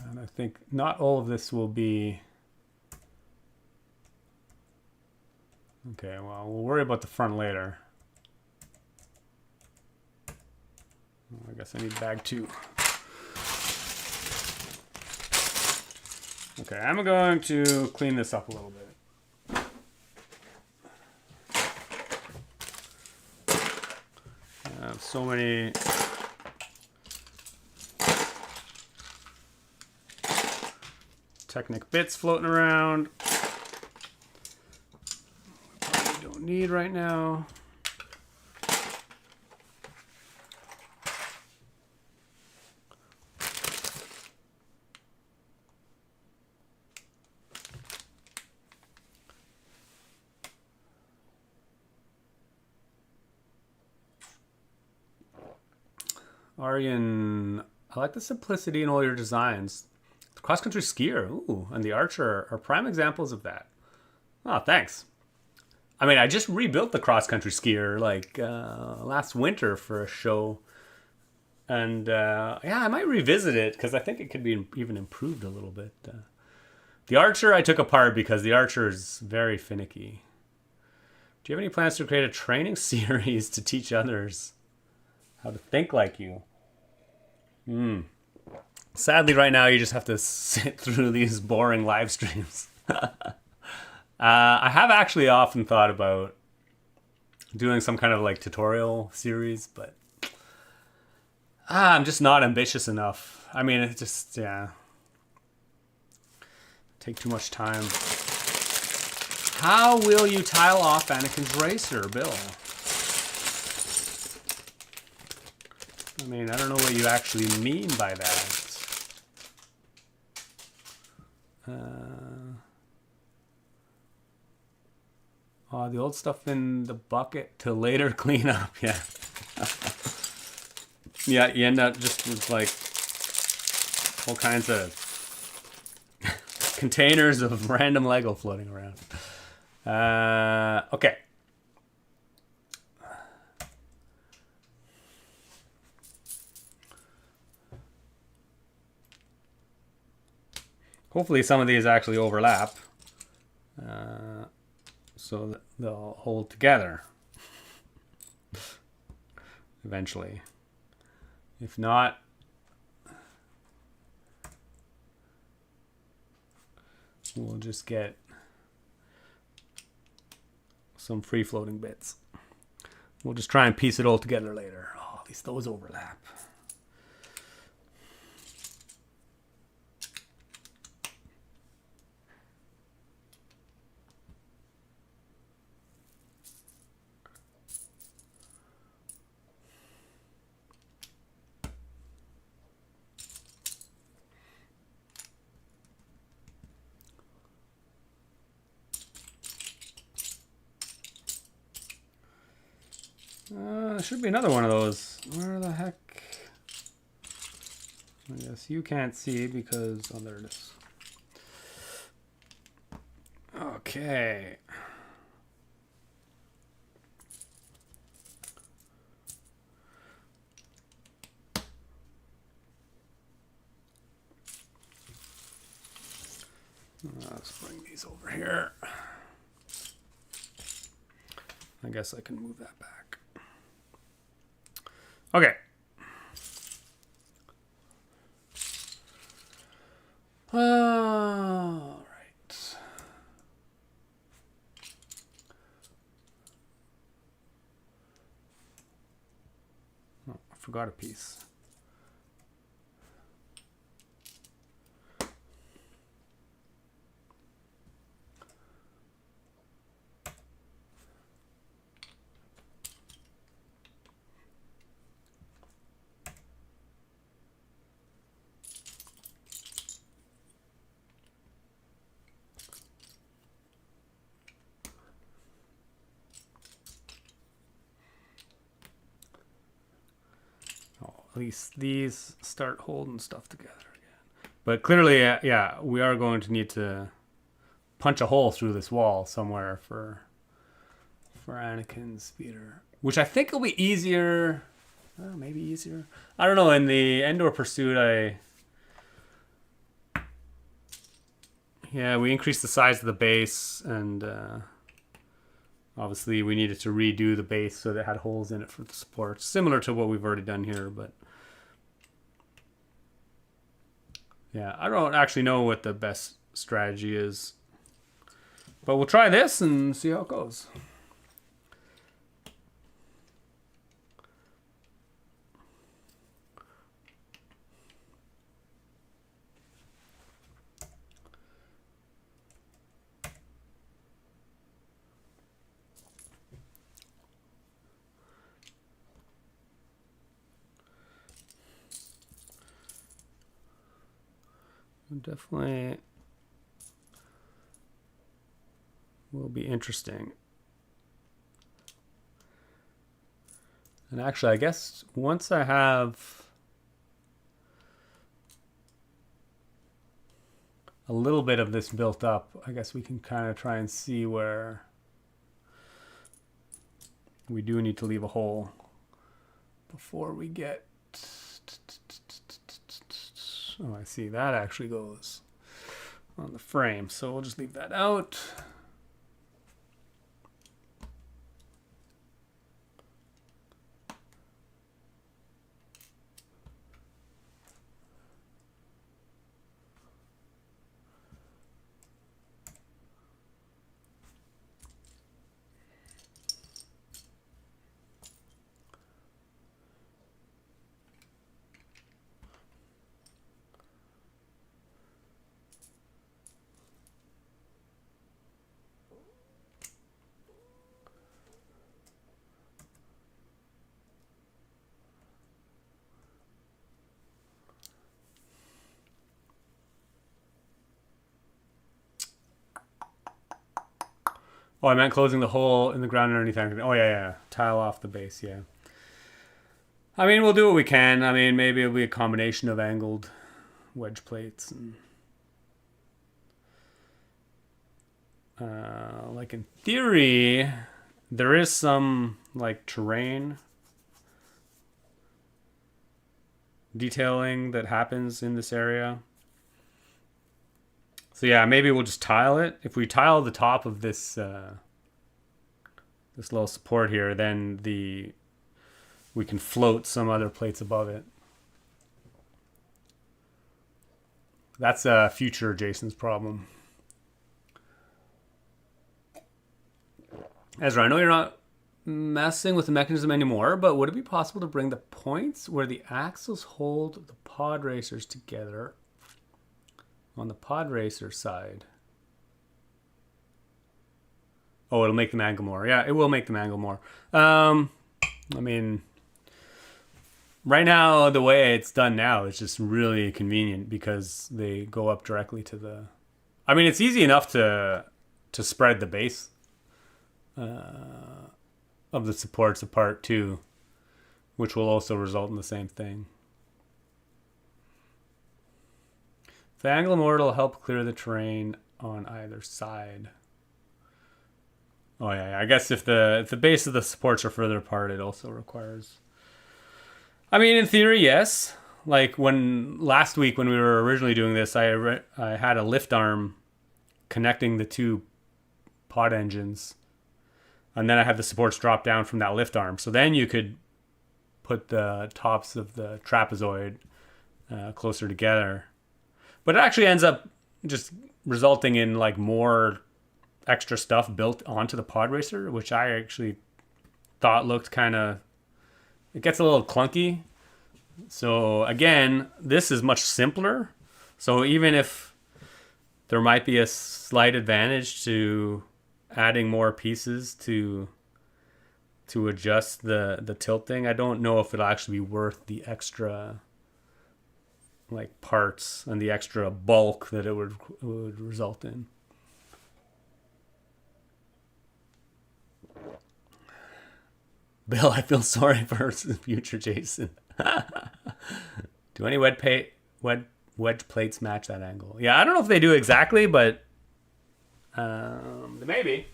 And I think not all of this will be... Okay, well, we'll worry about the front later. I guess I need bag 2. Okay, I'm going to clean this up a little bit. I have so many Technic bits floating around. Probably don't need right now. Aryan, I like the simplicity in all your designs. The cross-country skier, ooh, and the archer are prime examples of that. Oh, thanks. I mean, I just rebuilt the cross-country skier like last winter for a show. And yeah, I might revisit it because I think it could be even improved a little bit. The archer I took apart because the archer is very finicky. Do you have any plans to create a training series to teach others how to think like you? Sadly, right now, you just have to sit through these boring live streams. I have actually often thought about doing some kind of like tutorial series, but I'm just not ambitious enough. I mean, it just, yeah, take too much time. How will you tile off Anakin's racer, Bill? I mean, I don't know what you actually mean by that. Oh, the old stuff in the bucket to later clean up. Yeah. Yeah, you end up just with like all kinds of containers of random Lego floating around. Okay. Hopefully some of these actually overlap. So that they'll hold together eventually. If not, we'll just get some free floating bits. We'll just try and piece it all together later. Oh, at least those overlap. There should be another one of those. Where the heck? I guess you can't see because... Oh, there it is. Okay. Let's bring these over here. I guess I can move that back. Okay. All right. Oh, I forgot a piece. at least these start holding stuff together again. But clearly, yeah, we are going to need to punch a hole through this wall somewhere for Anakin's speeder, which I think will be easier. Maybe easier. I don't know. In the Endor Pursuit, we increased the size of the base, and obviously we needed to redo the base so that it had holes in it for the supports, similar to what we've already done here. But yeah, I don't actually know what the best strategy is, but we'll try this and see how it goes. Definitely will be interesting. And actually, I guess once I have a little bit of this built up, I guess we can kind of try and see where we do need to leave a hole before we get... Oh, I see. That actually goes on the frame. So we'll just leave that out. Oh, I meant closing the hole in the ground underneath. Oh, yeah. Tile off the base, yeah. I mean, we'll do what we can. I mean, maybe it'll be a combination of angled wedge plates. And, like, in theory, there is some, like, terrain detailing that happens in this area. So yeah, maybe we'll just tile it. If we tile the top of this this little support here, then we can float some other plates above it. That's future Jason's problem. Ezra, I know you're not messing with the mechanism anymore, but would it be possible to bring the points where the axles hold the podracers together on the podracer side? Oh, it'll make them angle more. Yeah, it will make them angle more. I mean, right now, the way it's done now is just really convenient because they go up directly to the... I mean, it's easy enough to spread the base of the supports apart too, which will also result in the same thing. If the angle more, it'll help clear the terrain on either side. Oh yeah, I guess if the base of the supports are further apart, it also requires... I mean, in theory, yes. Like last week when we were originally doing this, I had a lift arm connecting the two pod engines, and then I had the supports drop down from that lift arm. So then you could put the tops of the trapezoid closer together. But it actually ends up just resulting in like more extra stuff built onto the podracer, which I actually thought looked kind of... It gets a little clunky. So again, this is much simpler. So even if there might be a slight advantage to adding more pieces to adjust the tilting, I don't know if it'll actually be worth the extra like parts and the extra bulk that it would result in. Bill, I feel sorry for future Jason. Do any wedge plates match that angle? Yeah, I don't know if they do exactly, but maybe.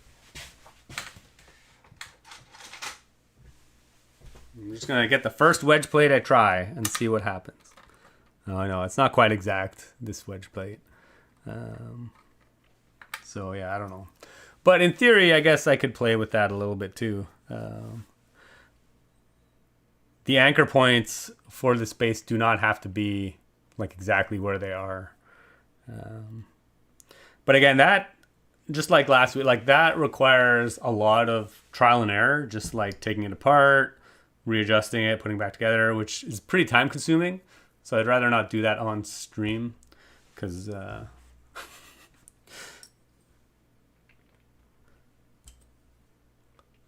I'm just gonna get the first wedge plate I try and see what happens. Oh no, it's not quite exact, this wedge plate. So yeah, I don't know. But in theory, I guess I could play with that a little bit too. The anchor points for the space do not have to be like exactly where they are. But again, that, just like last week, like that requires a lot of trial and error, just like taking it apart, readjusting it, putting it back together, which is pretty time consuming. So I'd rather not do that on stream because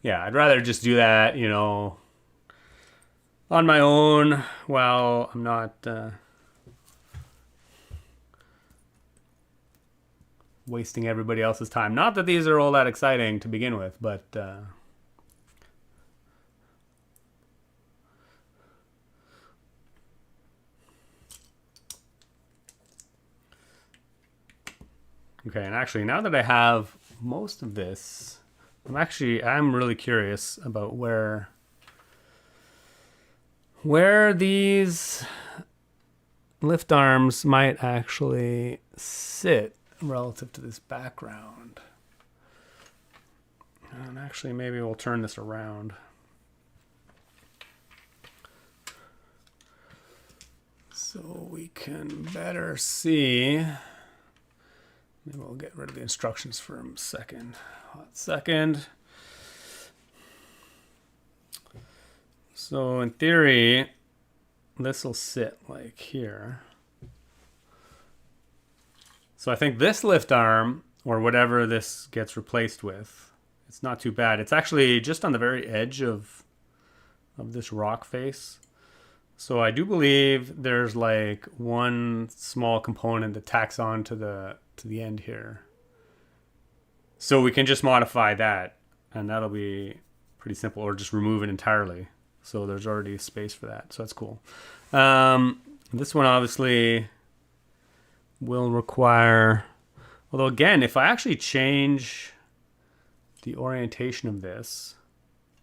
yeah, I'd rather just do that, you know, on my own while I'm not wasting everybody else's time. Not that these are all that exciting to begin with, but okay, and actually now that I have most of this, I'm really curious about where these lift arms might actually sit relative to this background. And actually maybe we'll turn this around. So we can better see. Maybe we'll get rid of the instructions for a second. Hot second. So in theory, this will sit like here. So I think this lift arm, or whatever this gets replaced with, it's not too bad. It's actually just on the very edge of this rock face. So I do believe there's like one small component that tacks on to the end here. So we can just modify that, and that'll be pretty simple, or just remove it entirely. So there's already space for that. So that's cool. This one obviously will require, although again, if I actually change the orientation of this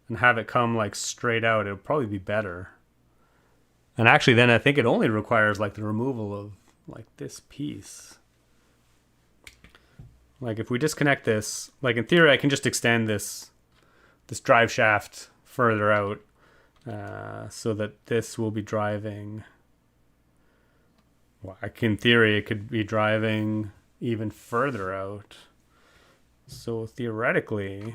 and have it come like straight out, it'll probably be better. And actually then I think it only requires like the removal of like this piece. Like if we disconnect this, like in theory I can just extend this drive shaft further out so that this will be driving. Well, in theory, it could be driving even further out. So theoretically,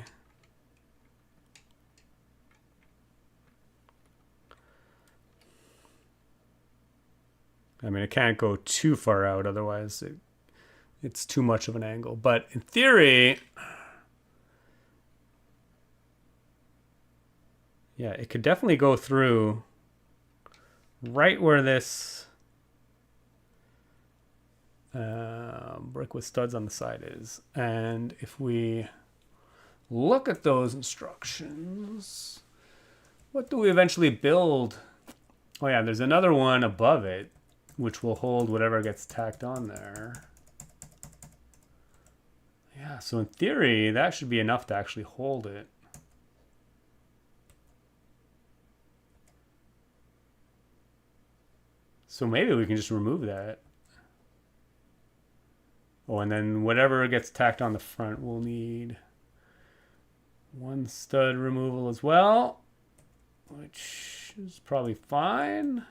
I mean, it can't go too far out, otherwise it's too much of an angle. But in theory, yeah, it could definitely go through right where this brick with studs on the side is. And if we look at those instructions, what do we eventually build? Oh yeah, there's another one above it, which will hold whatever gets tacked on there. Yeah, so in theory, that should be enough to actually hold it. So maybe we can just remove that. Oh, and then whatever gets tacked on the front, we'll need one stud removal as well, which is probably fine.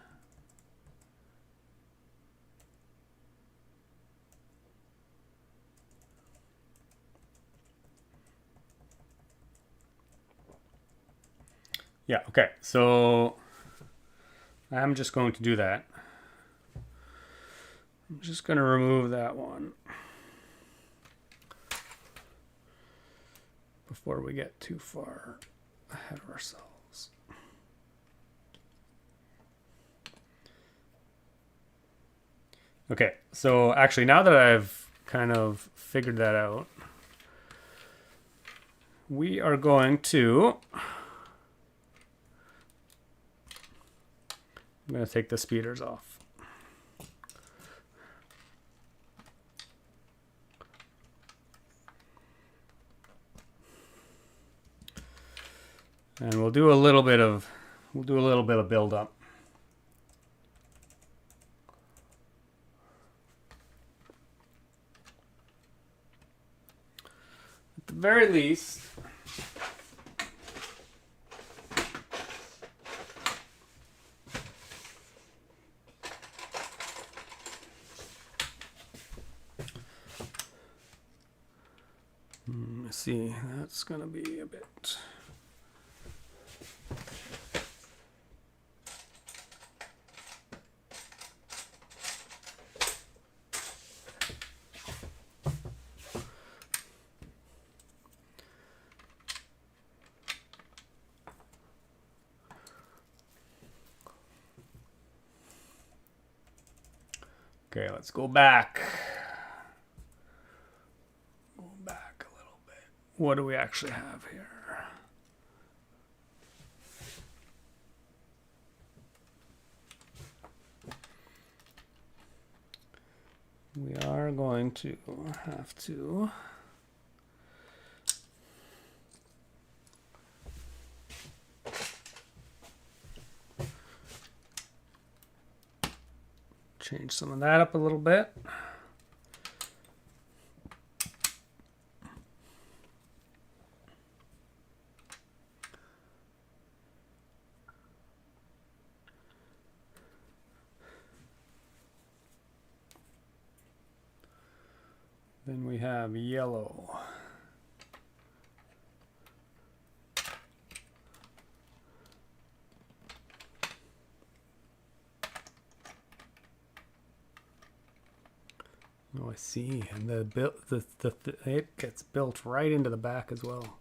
Yeah, okay, so I'm just going to do that. I'm just going to remove that one before we get too far ahead of ourselves. Okay, so actually now that I've kind of figured that out, we are going to I'm going to take the speeders off. And we'll do a little bit of build up. At the very least, let's see, that's going to be a bit. Okay, let's go back. Go back a little bit. What do we actually have here? We are going to have to change some of that up a little bit. Then we have yellow. Oh, I see. And it gets built right into the back as well.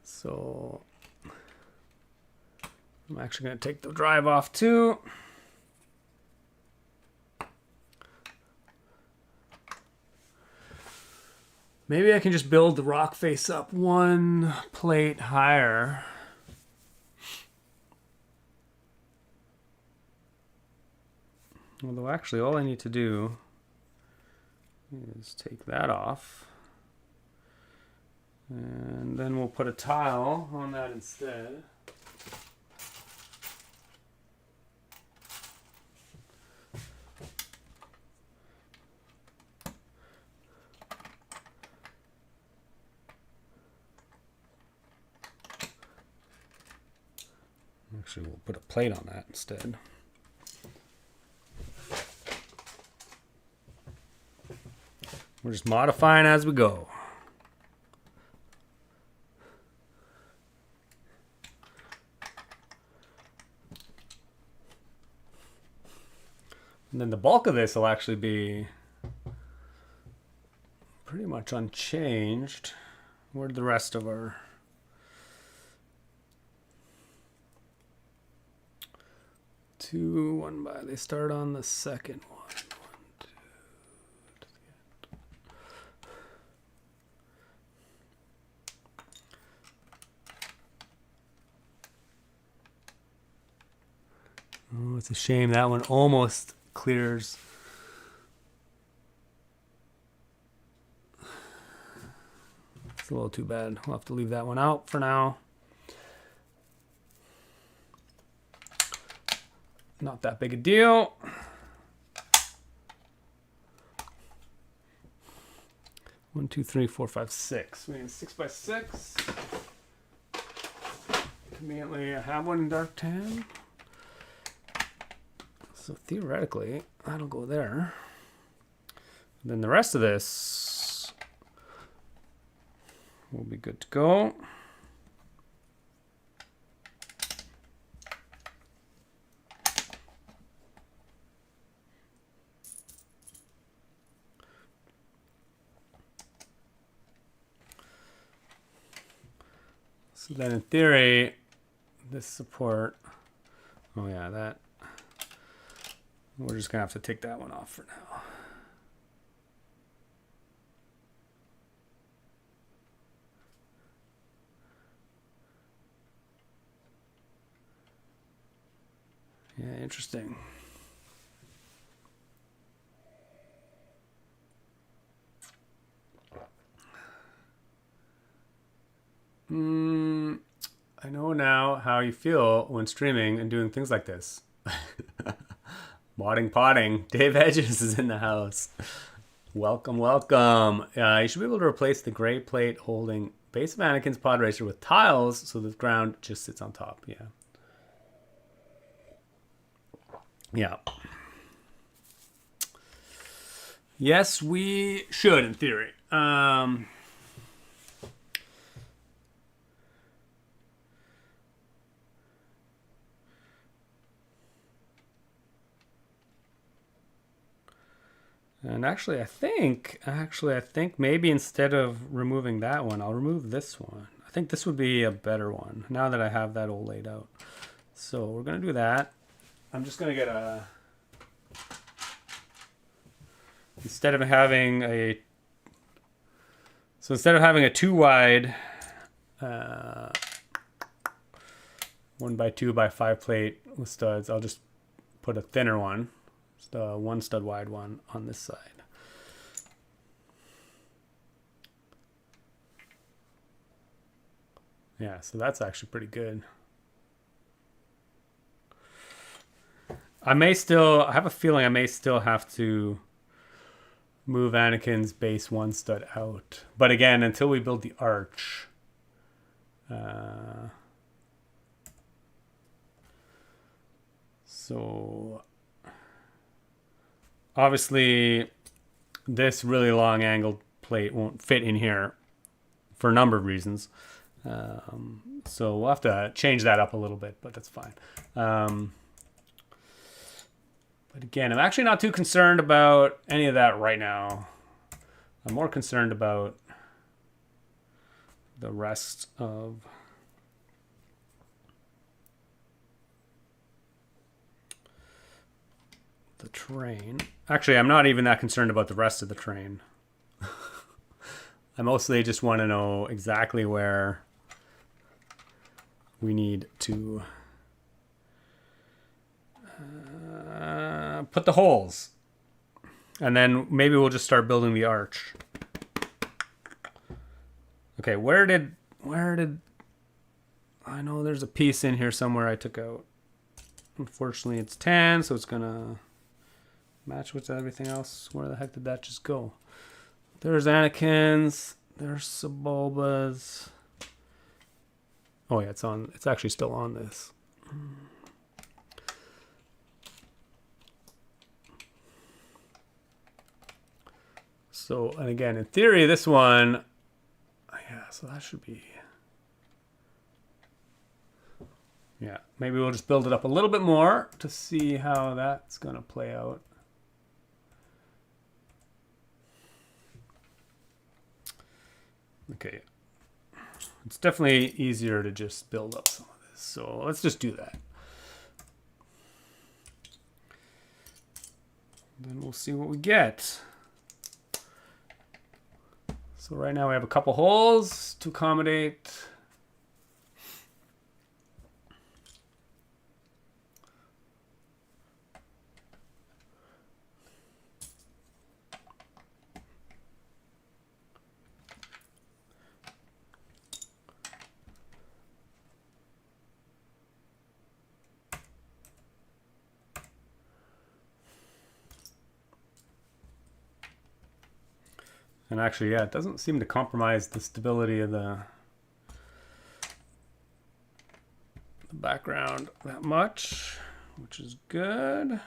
So I'm actually going to take the drive off too. Maybe I can just build the rock face up one plate higher. Although actually all I need to do is take that off. And then we'll put a tile on that instead. Actually, we'll put a plate on that instead. We're just modifying as we go. And then the bulk of this will actually be pretty much unchanged. Where'd the rest of our... one by, they start on the second one. 1, 2. Oh, it's a shame that one almost clears. It's a little too bad. We'll have to leave that one out for now. Not that big a deal. One, two, three, four, five, six. We need a 6 by 6. Conveniently, I have one in dark tan. So theoretically, that'll go there. And then the rest of this will be good to go. So then in theory, this support, oh yeah, that, we're just gonna have to take that one off for now. Yeah, interesting. I know now how you feel when streaming and doing things like this. Modding potting. Dave Hedges is in the house. Welcome, welcome. You should be able to replace the gray plate holding base of Anakin's Podracer with tiles so the ground just sits on top. Yeah. Yeah. Yes, we should, in theory. And actually, I think maybe instead of removing that one, I'll remove this one. I think this would be a better one now that I have that all laid out. So we're going to do that. I'm just going to get a... Instead of having a 2 wide 1x2x5 plate with studs, I'll just put a thinner one, just a 1 stud wide one on this side. Yeah, so that's actually pretty good. I have a feeling I may still have to move Anakin's base 1 stud out. But again, until we build the arch. So obviously this really long angled plate won't fit in here for a number of reasons. So we'll have to change that up a little bit, but that's fine. But again, I'm actually not too concerned about any of that right now. I'm more concerned about the rest of the train. Actually, I'm not even that concerned about the rest of the train. I mostly just want to know exactly where we need to put the holes. And then maybe we'll just start building the arch. Okay, where did I know there's a piece in here somewhere I took out. Unfortunately, it's tan, so it's gonna match with everything else. Where the heck did that just go? There's Anakin's. There's Sebulba's. Oh yeah, it's actually still on this. So, and again, in theory, this one, yeah, so that should be, yeah, maybe we'll just build it up a little bit more to see how that's going to play out. Okay, it's definitely easier to just build up some of this, so let's just do that. Then we'll see what we get. So right now we have a couple holes to accommodate. And actually, yeah, it doesn't seem to compromise the stability of the background that much, which is good.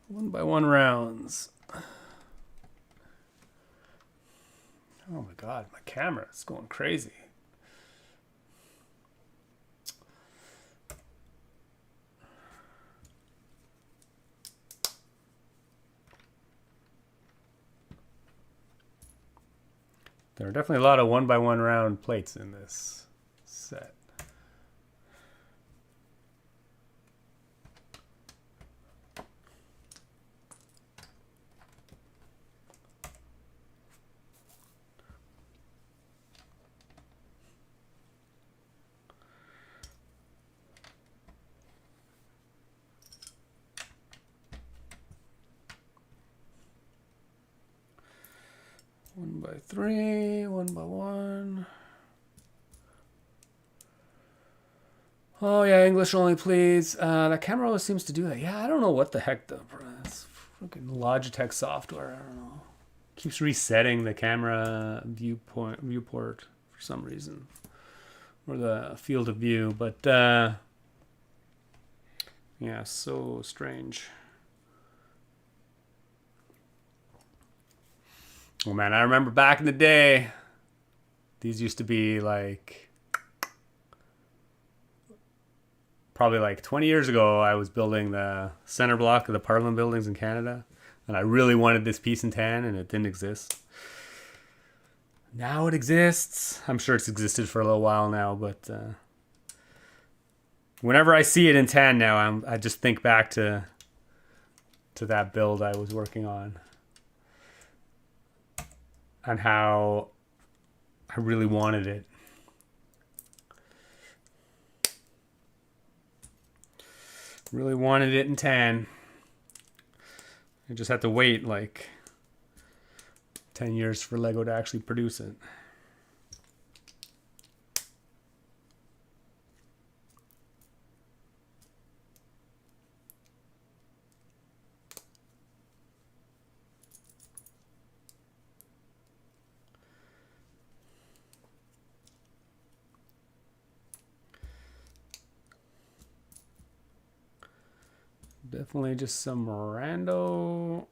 One by one rounds. Oh my God, my camera is going crazy. There are definitely a lot of 1 by 1 round plates in this set. 1x3, 1x1. Oh yeah, English only, please. That camera always seems to do that. Yeah, I don't know what the heck the fucking Logitech software. I don't know. Keeps resetting the camera viewport for some reason, or the field of view. But yeah, so strange. Oh man, I remember back in the day, these used to be like, probably like 20 years ago, I was building the center block of the Parliament buildings in Canada, and I really wanted this piece in tan, and it didn't exist. Now it exists. I'm sure it's existed for a little while now, but whenever I see it in tan now, I just think back to that build I was working on, and how I really wanted it. Really wanted it in tan. I just had to wait like 10 years for Lego to actually produce it. Definitely just some rando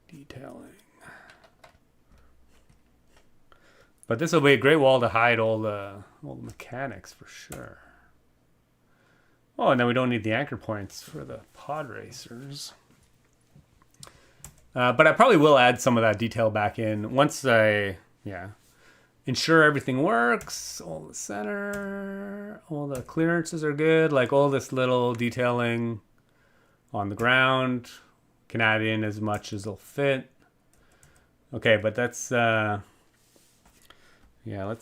detailing. But this will be a great wall to hide all the mechanics for sure. Oh, and then we don't need the anchor points for the podracers. But I probably will add some of that detail back in once I, ensure everything works. All the center, all the clearances are good. Like all this little detailing on the ground, can add in as much as it'll fit. Okay, but that's, let's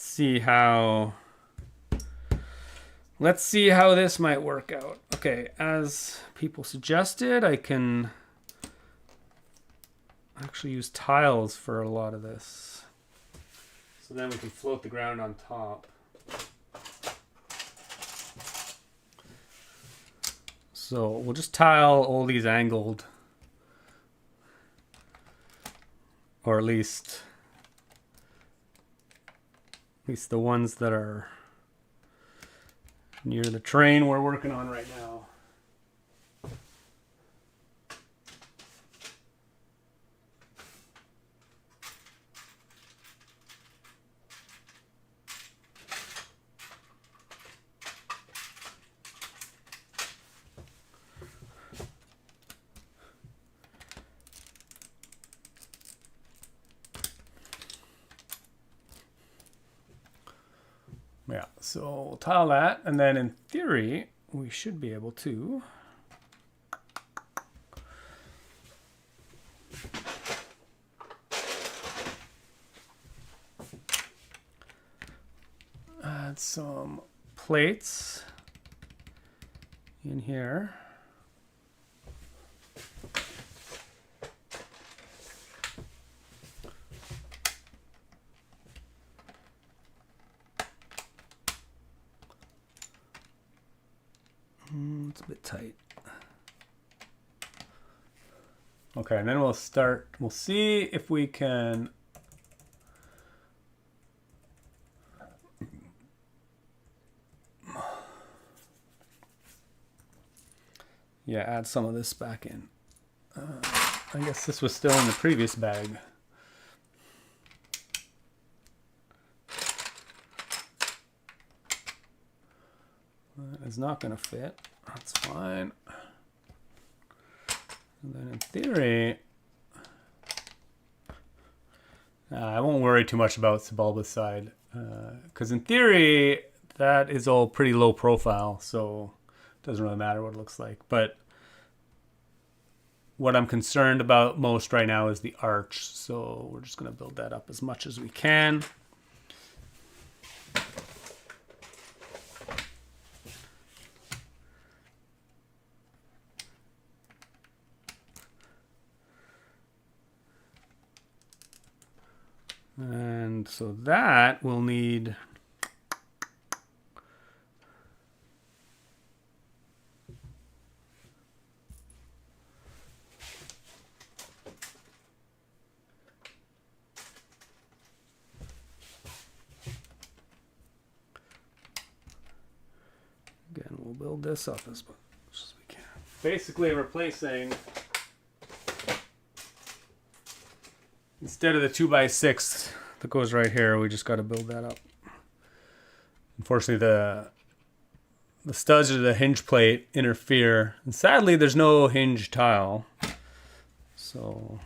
see how this might work out. Okay, as people suggested, I can actually use tiles for a lot of this. So then we can float the ground on top. So we'll just tile all these angled, or at least the ones that are near the terrain we're working on right now. Yeah, so we'll tile that, and then in theory, we should be able to add some plates in here. It's a bit tight. Okay, and then we'll see if we can add some of this back in. I guess this was still in the previous bag. It's not going to fit. That's fine. And then in theory, I won't worry too much about Sebulba's side, because in theory, that is all pretty low profile, so it doesn't really matter what it looks like. But what I'm concerned about most right now is the arch, so we're just going to build that up as much as we can. And so that will need again, we'll build this up as much as we can. Basically replacing, instead of the 2x6 that goes right here, we just got to build that up. Unfortunately, the studs of the hinge plate interfere, and sadly there's no hinge tile, so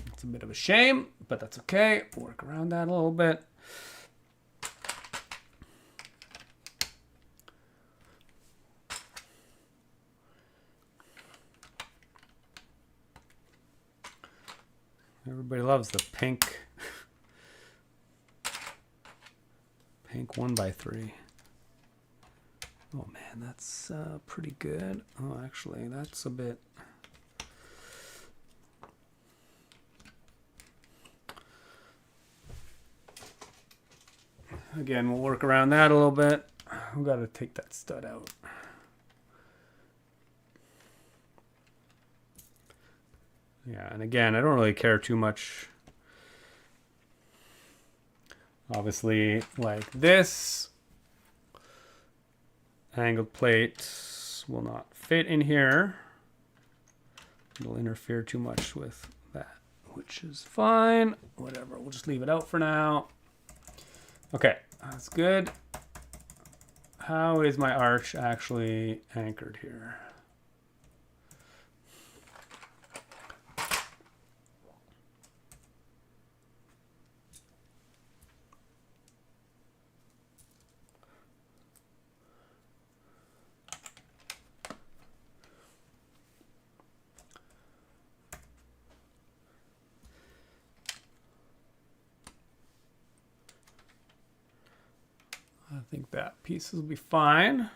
it's a bit of a shame, but that's okay. We'll work around that a little bit. Everybody loves the pink 1x3. Oh man, that's pretty good. Oh, actually, that's a bit. Again, we'll work around that a little bit. We've got to take that stud out. Yeah, and again, I don't really care too much. Obviously, like this angled plate will not fit in here. It'll interfere too much with that, which is fine. Whatever, we'll just leave it out for now. Okay, that's good. How is my arch actually anchored here? I think that piece will be fine.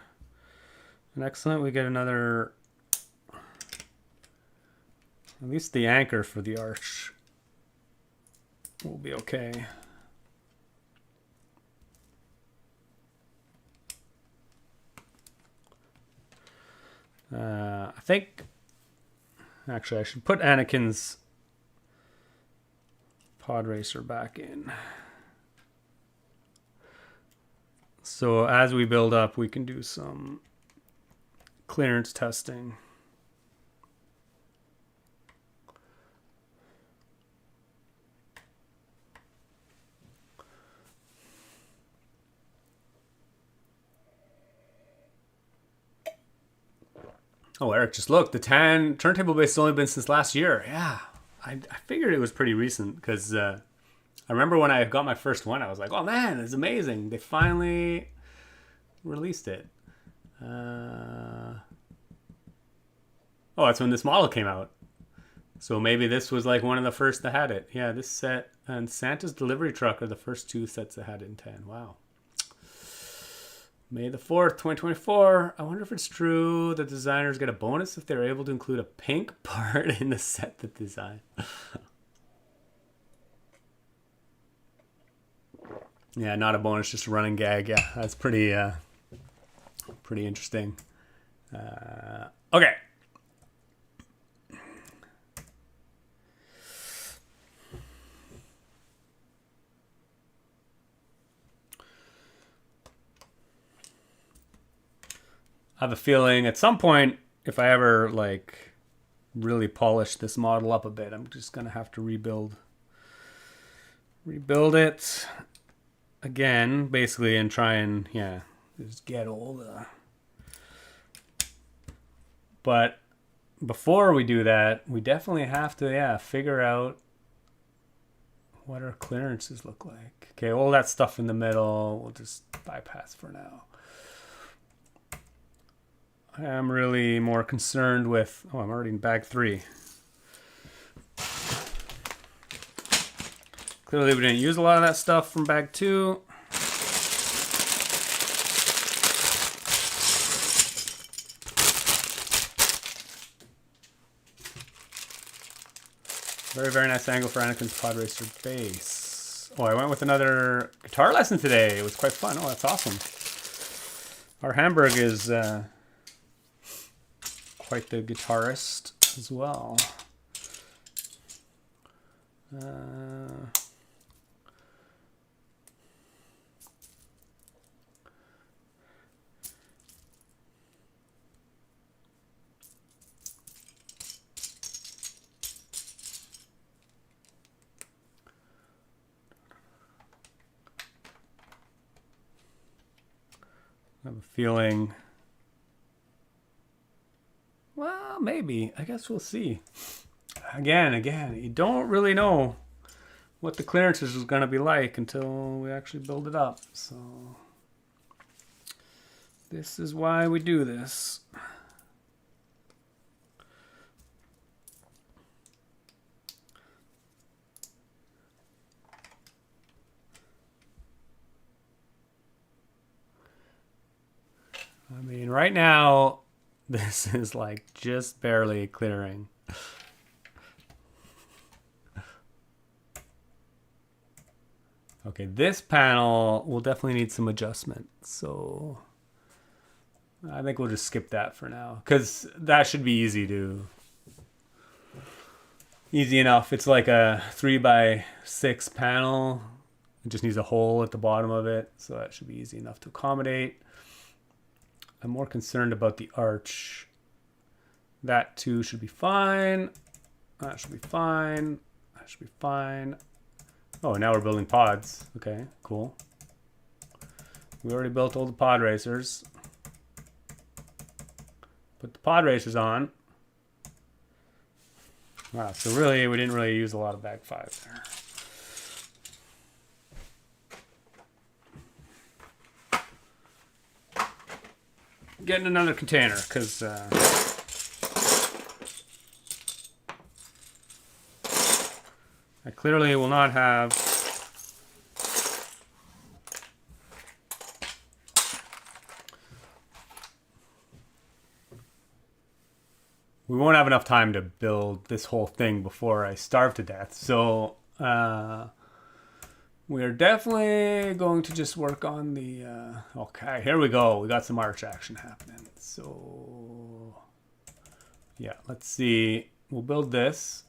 And excellent, we get another, at least the anchor for the arch will be okay. I think, actually I should put Anakin's Podracer back in. So as we build up, we can do some clearance testing. Oh, Eric, just look, the tan turntable base has only been since last year. Yeah, I figured it was pretty recent because I remember when I got my first one, I was like, oh man, it's amazing. They finally released it. Oh, that's when this model came out. So maybe this was like one of the first that had it. Yeah, this set and Santa's delivery truck are the first two sets that had it in tan. Wow. May the 4th, 2024. I wonder if it's true that designers get a bonus if they're able to include a pink part in the set that design. Yeah, not a bonus, just a running gag. Yeah, that's pretty interesting. Okay. I have a feeling at some point, if I ever like really polish this model up a bit, I'm just gonna have to rebuild it again, basically, and try and just get all the. But before we do that, we definitely have to figure out what our clearances look like. Okay, all that stuff in the middle we'll just bypass for now. I am really more concerned with, I'm already in bag 3. Clearly we didn't use a lot of that stuff from bag 2. Very, very nice angle for Anakin's Podracer base. Oh, I went with another guitar lesson today. It was quite fun. Oh, that's awesome. Our Hamburg is quite the guitarist as well. I have a feeling, well, maybe. I guess we'll see. Again, you don't really know what the clearances is going to be like until we actually build it up. So this is why we do this. I mean, right now, this is like just barely clearing. Okay, this panel will definitely need some adjustment. So I think we'll just skip that for now, because that should be easy enough. It's like a 3x6 panel. It just needs a hole at the bottom of it. So that should be easy enough to accommodate. I'm more concerned about the arch. That too should be fine. That should be fine. That should be fine. Oh, now we're building pods. Okay, cool. We already built all the Podracers. Put the Podracers on. Wow, so really, we didn't really use a lot of bag 5 there. Getting another container, because I clearly will not have we won't have enough time to build this whole thing before I starve to death. So we are definitely going to just work on the okay, here we go. We got some arch action happening. So yeah, let's see. We'll build this.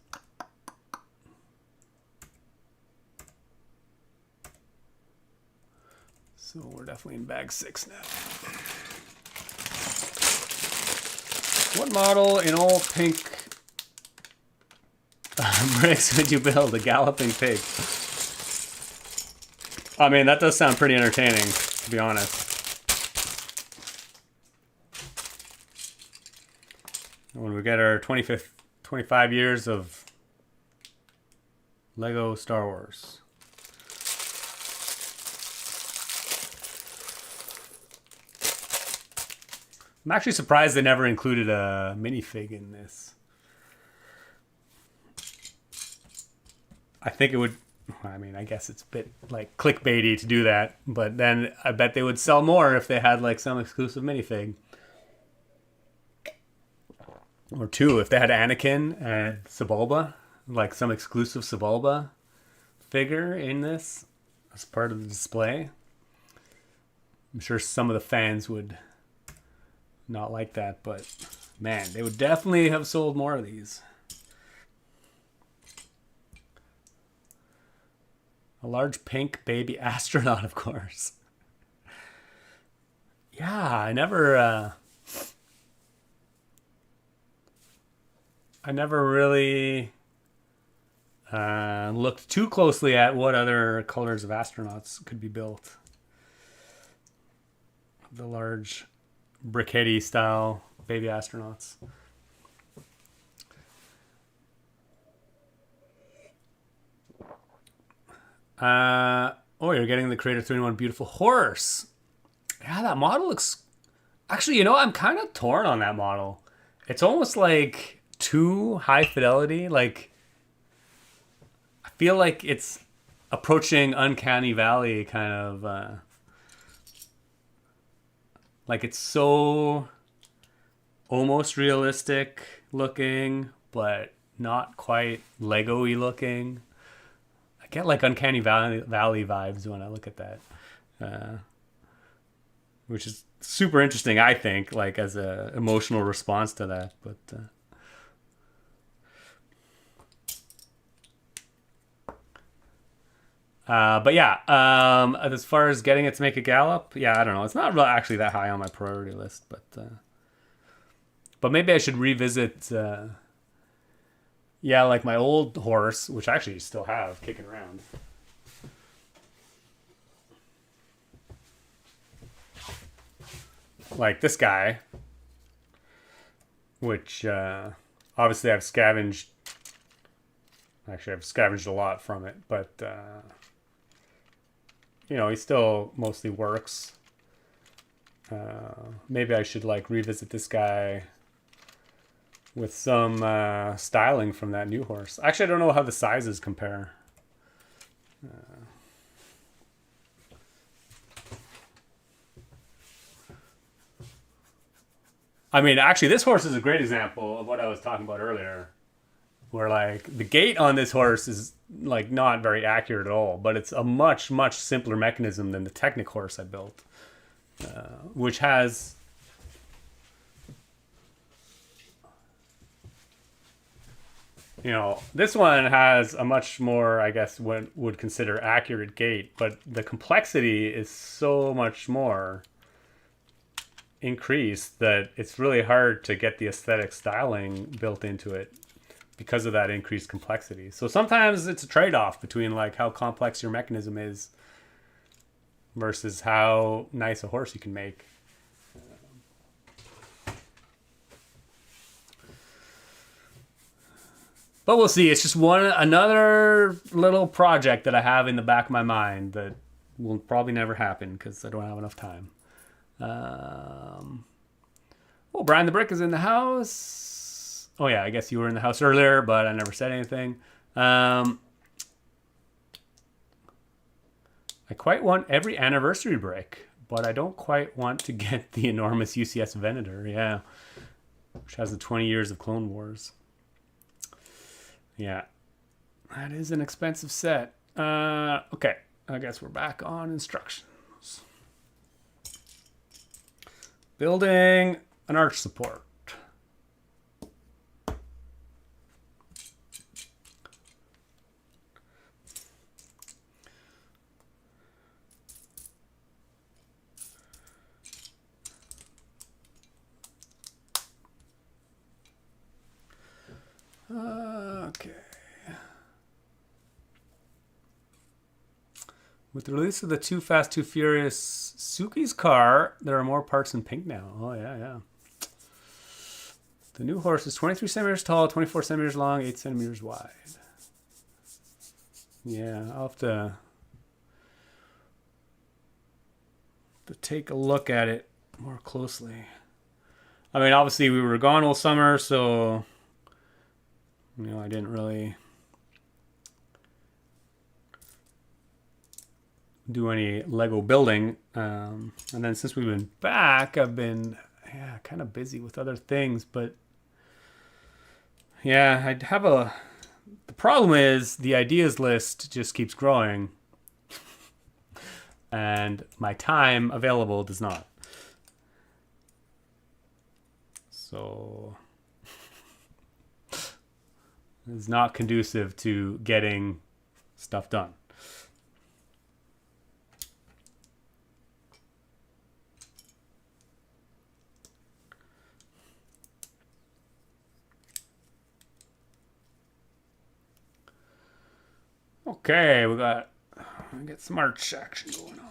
So we're definitely in bag 6 now. What model in all pink bricks would you build? A galloping pig. I mean, that does sound pretty entertaining, to be honest. When we get our 25 years of Lego Star Wars. I'm actually surprised they never included a minifig in this. I think it would, I mean, I guess it's a bit like clickbaity to do that, but then I bet they would sell more if they had like some exclusive minifig. Or two, if they had Anakin and Sebulba, like some exclusive Sebulba figure in this as part of the display. I'm sure some of the fans would not like that, but man, they would definitely have sold more of these. A large pink baby astronaut, of course. Yeah, I never really looked too closely at what other colors of astronauts could be built. The large briquette style baby astronauts. Oh, you're getting the Creator 3-in-1 beautiful horse. Yeah, that model looks... Actually, you know, I'm kind of torn on that model. It's almost like too high fidelity. Like, I feel like it's approaching Uncanny Valley kind of... like, it's so almost realistic looking, but not quite Lego-y looking. I get like Uncanny Valley vibes when I look at that, which is super interesting, I think, like as a emotional response to that. But yeah, as far as getting it to make a gallop, yeah, I don't know. It's not really actually that high on my priority list, but maybe I should revisit. Yeah, like my old horse, which I actually still have kicking around. Like this guy, which obviously I've scavenged. Actually, I've scavenged a lot from it, but you know, he still mostly works. Maybe I should like revisit this guy with some styling from that new horse. Actually, I don't know how the sizes compare. I mean, actually, this horse is a great example of what I was talking about earlier, where like the gait on this horse is like not very accurate at all, but it's a much simpler mechanism than the Technic horse I built, which has you know, this one has a much more, I guess, what would consider accurate gait, but the complexity is so much more increased that it's really hard to get the aesthetic styling built into it because of that increased complexity. So sometimes it's a trade-off between like how complex your mechanism is versus how nice a horse you can make. But we'll see. It's just another little project that I have in the back of my mind that will probably never happen because I don't have enough time. Oh, Brian the Brick is in the house. Oh yeah, I guess you were in the house earlier, but I never said anything. I quite want every anniversary brick, but I don't quite want to get the enormous UCS Venator. Yeah, which has the 20 years of Clone Wars. Yeah, that is an expensive set. Okay, I guess we're back on instructions. Building an arch support. Okay. With the release of the Too Fast, Too Furious Suki's car, there are more parts in pink now. Oh, yeah. The new horse is 23 centimeters tall, 24 centimeters long, 8 centimeters wide. Yeah, I'll have to take a look at it more closely. I mean, obviously we were gone all summer, so you know, I didn't really do any Lego building. And then since we've been back, I've been kind of busy with other things. But yeah, I'd have the problem is the ideas list just keeps growing. And my time available does not. So it's not conducive to getting stuff done. Okay, we got some arch action going on.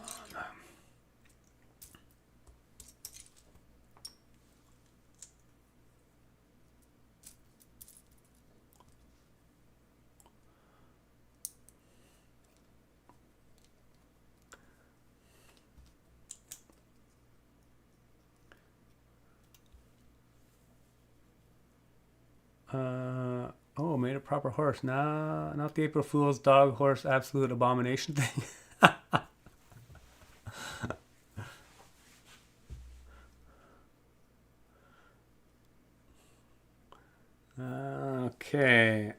Oh, made a proper horse. Nah, not the April Fool's dog horse absolute abomination thing. Okay.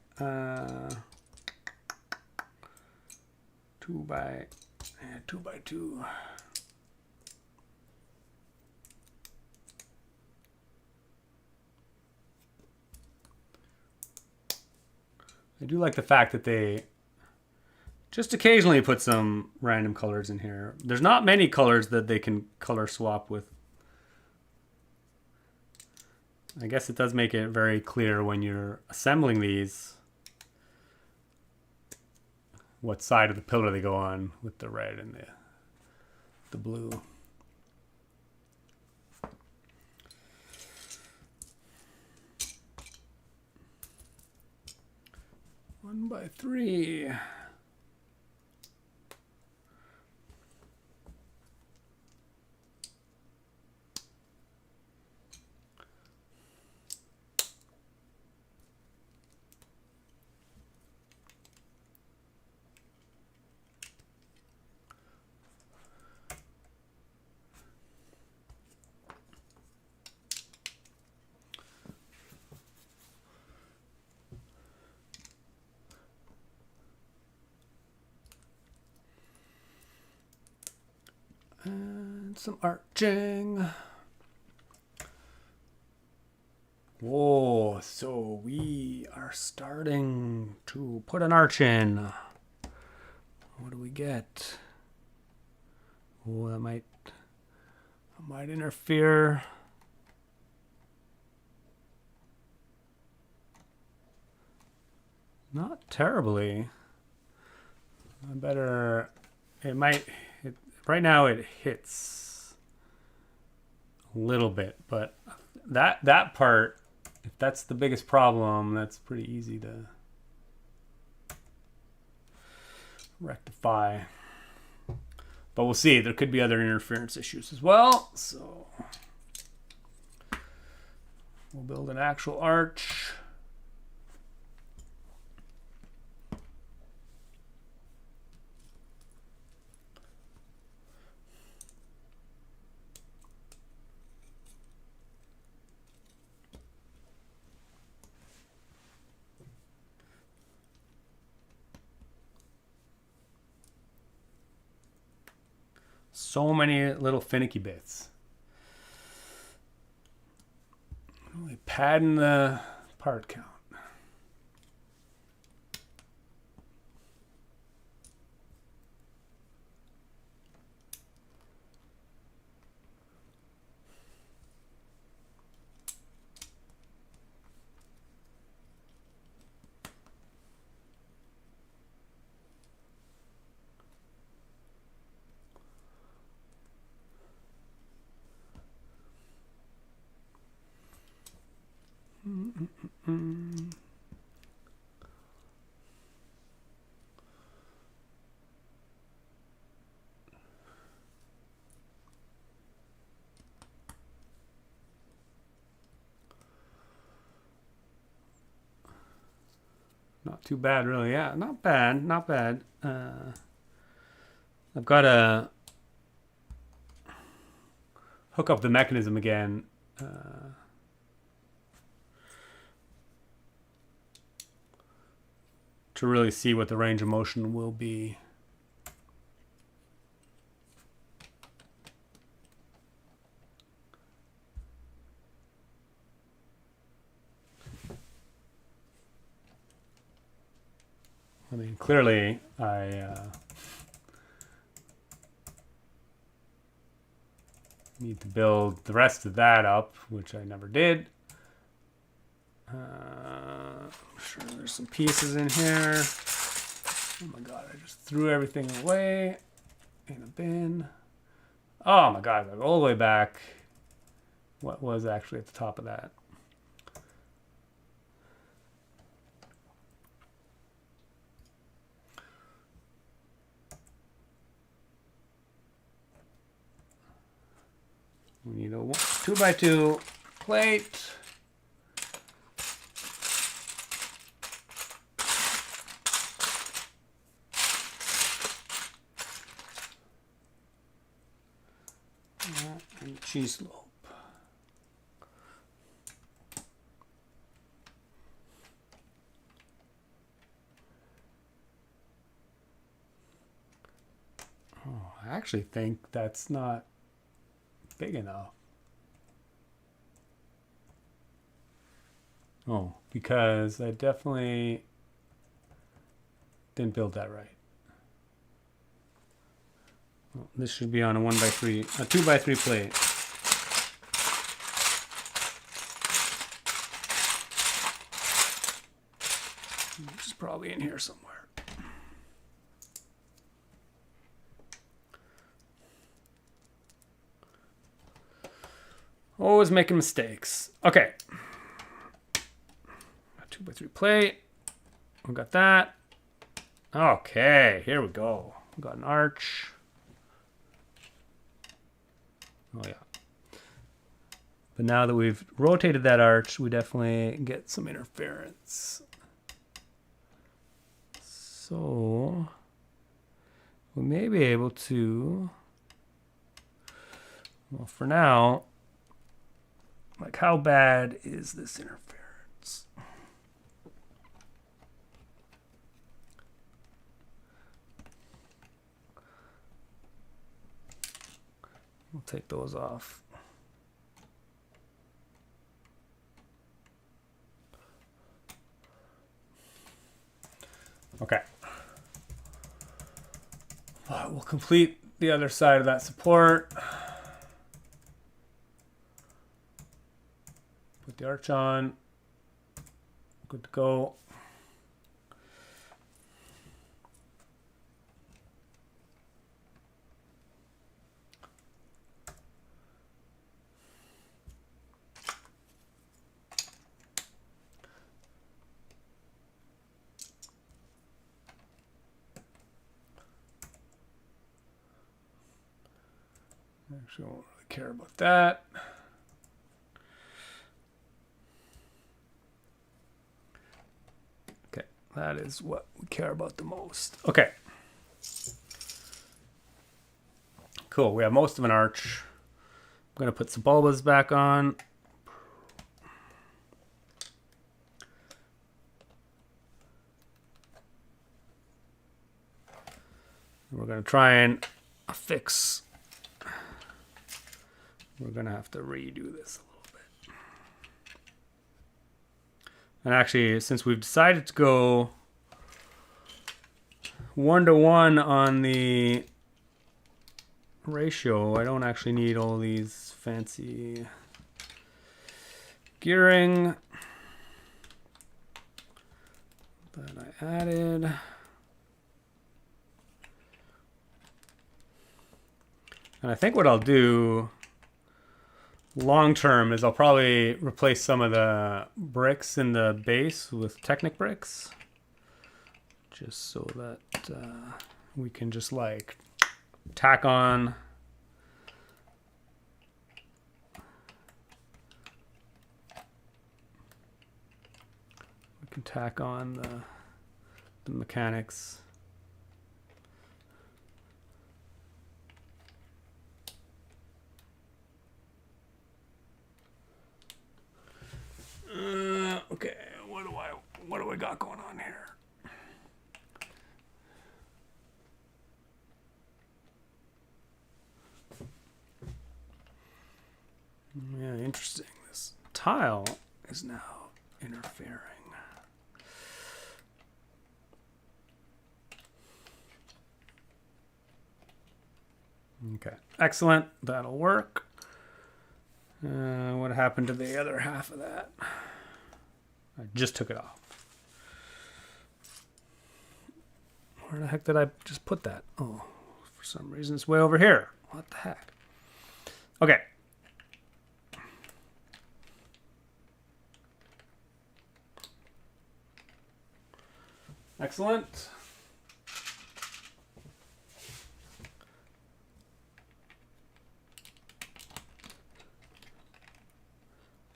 2 by 2. I do like the fact that they just occasionally put some random colors in here. There's not many colors that they can color swap with. I guess it does make it very clear when you're assembling these what side of the pillar they go on with the red and the blue. One by 3. And some arching. Whoa, so we are starting to put an arch in. What do we get? Oh, that might interfere. Not terribly. Right now it hits a little bit, but that part, if that's the biggest problem, that's pretty easy to rectify. But we'll see. There could be other interference issues as well. So we'll build an actual arch. So many little finicky bits. Really padding the part count. Not too bad, really. Yeah, not bad, not bad. I've got to hook up the mechanism again. To really see what the range of motion will be. I mean, clearly, I need to build the rest of that up, which I never did. I'm sure there's some pieces in here. Oh my god, I just threw everything away in a bin. Oh my god, I go all the way back. What was actually at the top of that? We need a 2x2 plate. And cheese slope. I actually think that's not big enough. Oh, because I definitely didn't build that right. Well, this should be on a 1x3, a 2x3 plate. Which is probably in here somewhere. Always making mistakes. Okay. 2x3 plate. We got that. Okay, here we go. We got an arch. Oh yeah. But now that we've rotated that arch, we definitely get some interference. So we may be able to, well, for now, like, how bad is this interference? We'll take those off. Okay. We'll complete the other side of that support. Put the arch on. Good to go. Actually, I don't really care about that. Okay, that is what we care about the most. Okay. Cool, we have most of an arch. I'm going to put some bulbas back on. We're going to try and fix. We're going to have to redo this a little bit. And actually, since we've decided to go 1-to-1 on the ratio, I don't actually need all these fancy gearing that I added. And I think what I'll do long term is I'll probably replace some of the bricks in the base with Technic bricks, just so that we can just like tack on the mechanics. Okay, what do I got going on here? Yeah, interesting. This tile is now interfering. Okay, excellent. That'll work. What happened to the other half of that? I just took it off. Where the heck did I just put that? Oh, for some reason it's way over here. What the heck? Okay. Excellent.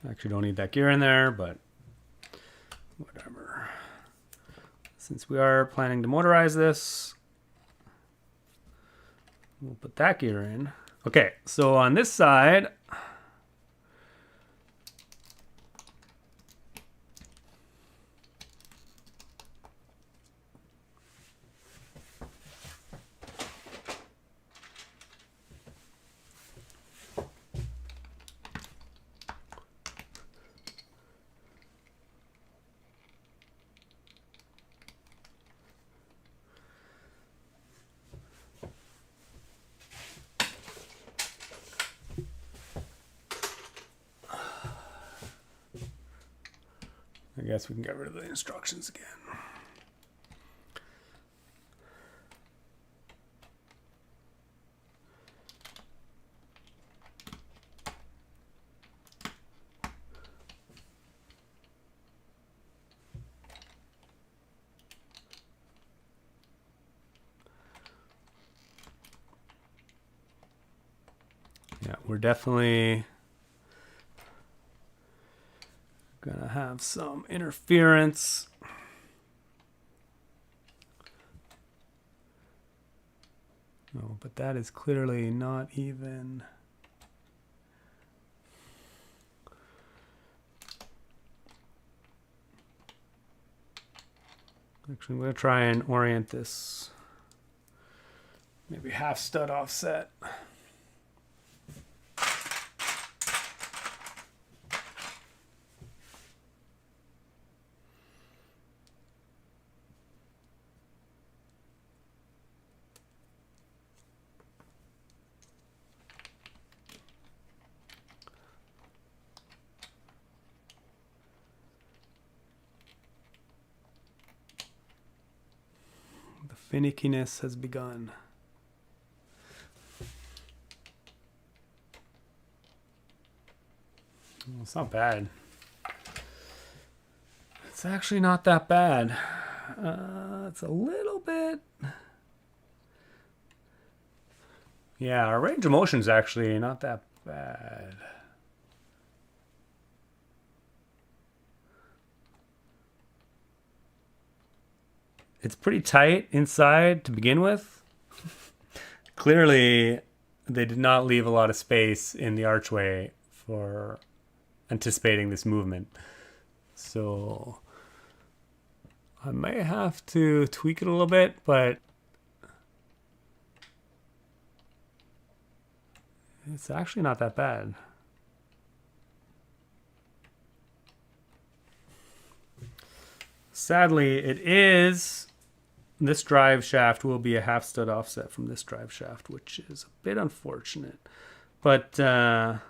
Actually don't need that gear in there, but whatever. Since we are planning to motorize this, we'll put that gear in. Okay, so on this side, guess we can get rid of the instructions again. Yeah, we're definitely gonna have some interference. No, but that is clearly not even. Actually, I'm gonna try and orient this maybe half stud offset. Finickiness has begun. Well, it's not bad. It's actually not that bad. It's a little bit. Yeah, our range of motion is actually not that bad. It's pretty tight inside to begin with. Clearly, they did not leave a lot of space in the archway for anticipating this movement. So I may have to tweak it a little bit, but it's actually not that bad. Sadly, it is. This drive shaft will be a half stud offset from this drive shaft, which is a bit unfortunate. But I'm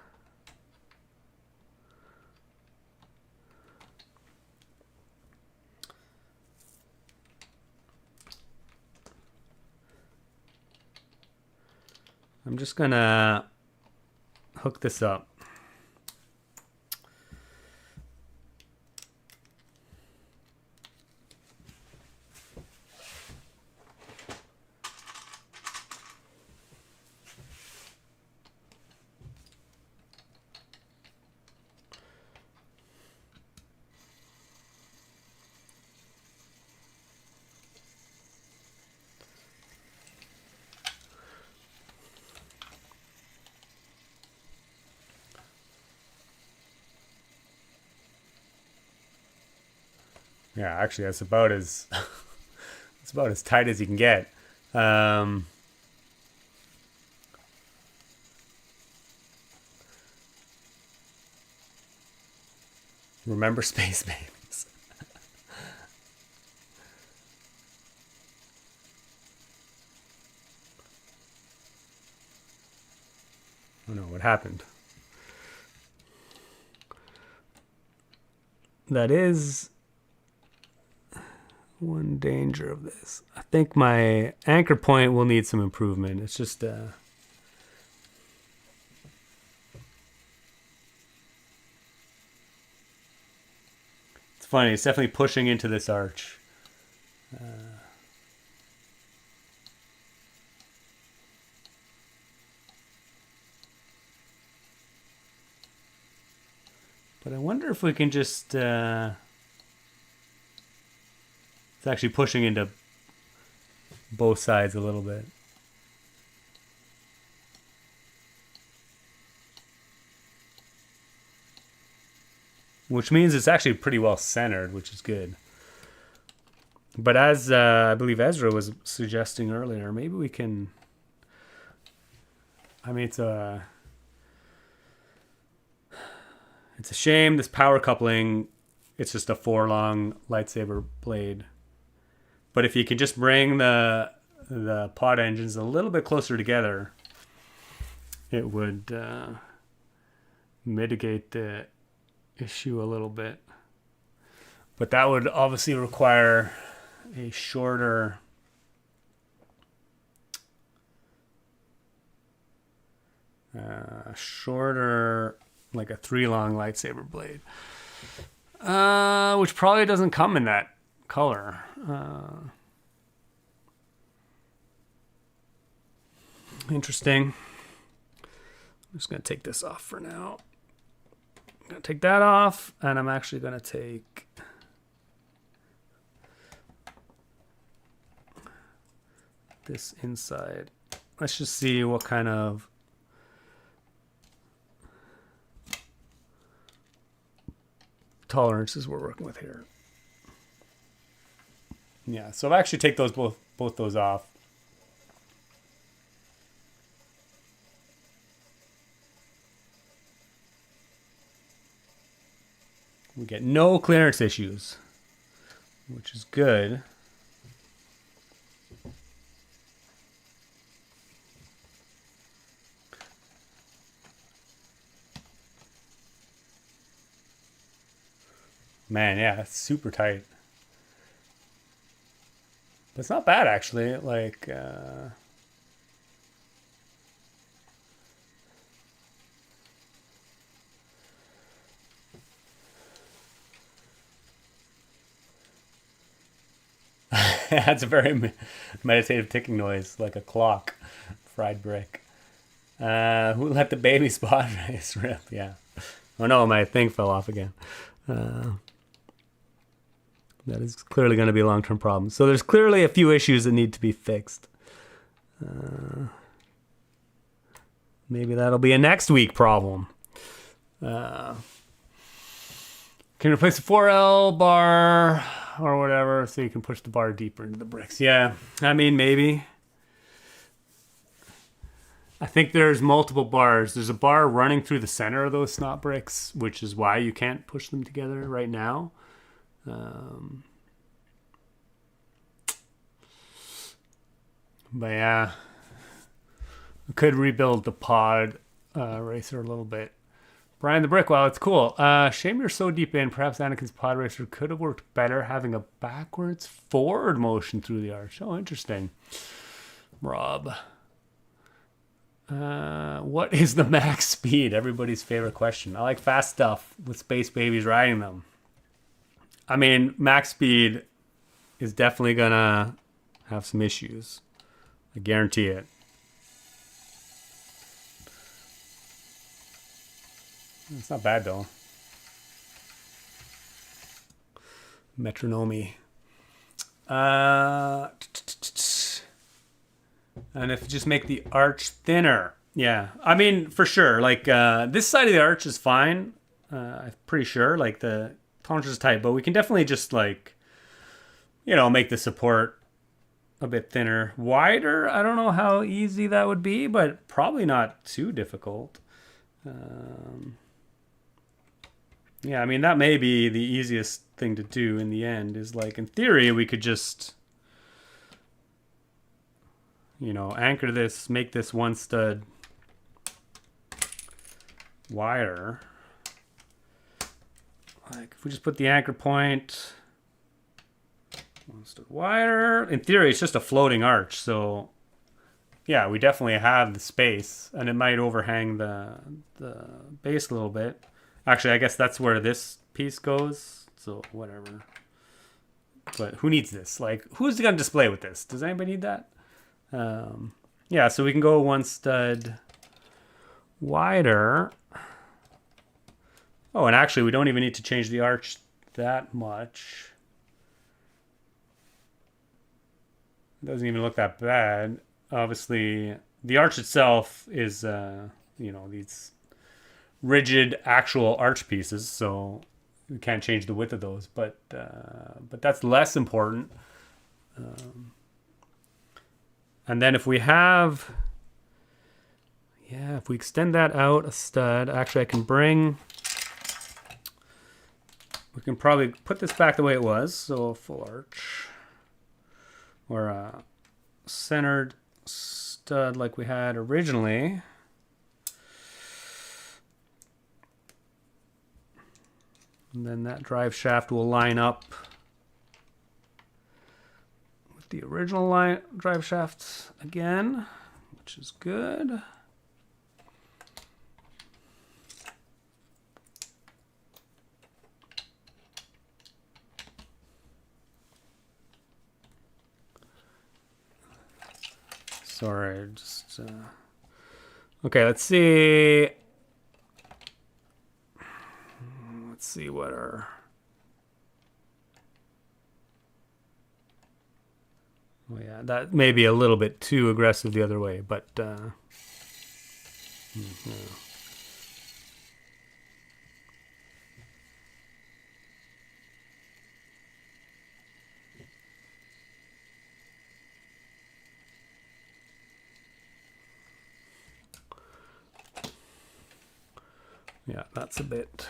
just gonna hook this up. Yeah, actually, that's about as it's about as tight as you can get. Remember Space Babies. Oh no, what happened? That is one danger of this. I think my anchor point will need some improvement. It's just it's funny. It's definitely pushing into this arch. But I wonder if we can just it's actually pushing into both sides a little bit. Which means it's actually pretty well centered, which is good. But as I believe Ezra was suggesting earlier, maybe we can... I mean, it's a shame this power coupling, it's just a 4-long lightsaber blade. But if you can just bring the pod engines a little bit closer together, it would mitigate the issue a little bit. But that would obviously require a shorter like a 3-long lightsaber blade, which probably doesn't come in that color. Interesting. I'm just going to take this off for now. I'm going to take that off, and I'm actually going to take this inside. Let's just see what kind of tolerances we're working with here. Yeah, so I'll actually take those both those off. We get no clearance issues, which is good. Man, yeah, it's super tight. But it's not bad, actually. Like, that's a very meditative ticking noise, like a clock. Fried brick. Who let the baby spot race rip? Yeah. Oh no, my thing fell off again. That is clearly going to be a long-term problem. So there's clearly a few issues that need to be fixed. Maybe that'll be a next week problem. Can replace the 4L bar or whatever so you can push the bar deeper into the bricks. Yeah, I mean, maybe. I think there's multiple bars. There's a bar running through the center of those snot bricks, which is why you can't push them together right now. But yeah, I could rebuild the pod racer a little bit. Brian the Brick, wow, it's cool. Shame you're so deep in. Perhaps Anakin's pod racer could have worked better having a backwards forward motion through the arch. Oh, interesting. Rob. What is the max speed? Everybody's favorite question. I like fast stuff with space babies riding them. I mean, max speed is definitely gonna have some issues. I guarantee it. It's not bad though. Metronome. And if you just make the arch thinner. Yeah, I mean, for sure. Like, this side of the arch is fine. I'm pretty sure. Like, the tolerance is tight. But we can definitely just, like, you know, make the support a bit thinner. Wider, I don't know how easy that would be. But probably not too difficult. Yeah, I mean, that may be the easiest thing to do in the end. Is, like, in theory, we could just... you know, anchor this, make this one stud wider. Like, if we just put the anchor point one stud wider, in theory, it's just a floating arch. So, yeah, we definitely have the space, and it might overhang the base a little bit. Actually, I guess that's where this piece goes. So, whatever. But who needs this? Like, who's going to display with this? Does anybody need that? Yeah, so we can go one stud wider. Oh, and actually we don't even need to change the arch that much. It doesn't even look that bad. Obviously, the arch itself is, you know, these rigid actual arch pieces, so we can't change the width of those, but that's less important. And then if we have, yeah, if we extend that out a stud, actually I can bring, we can probably put this back the way it was. So a full arch or a centered stud like we had originally. And then that drive shaft will line up with the original drive shafts again, which is good. Sorry, just okay. Let's see. Let's see what our yeah, that may be a little bit too aggressive the other way, but yeah, that's a bit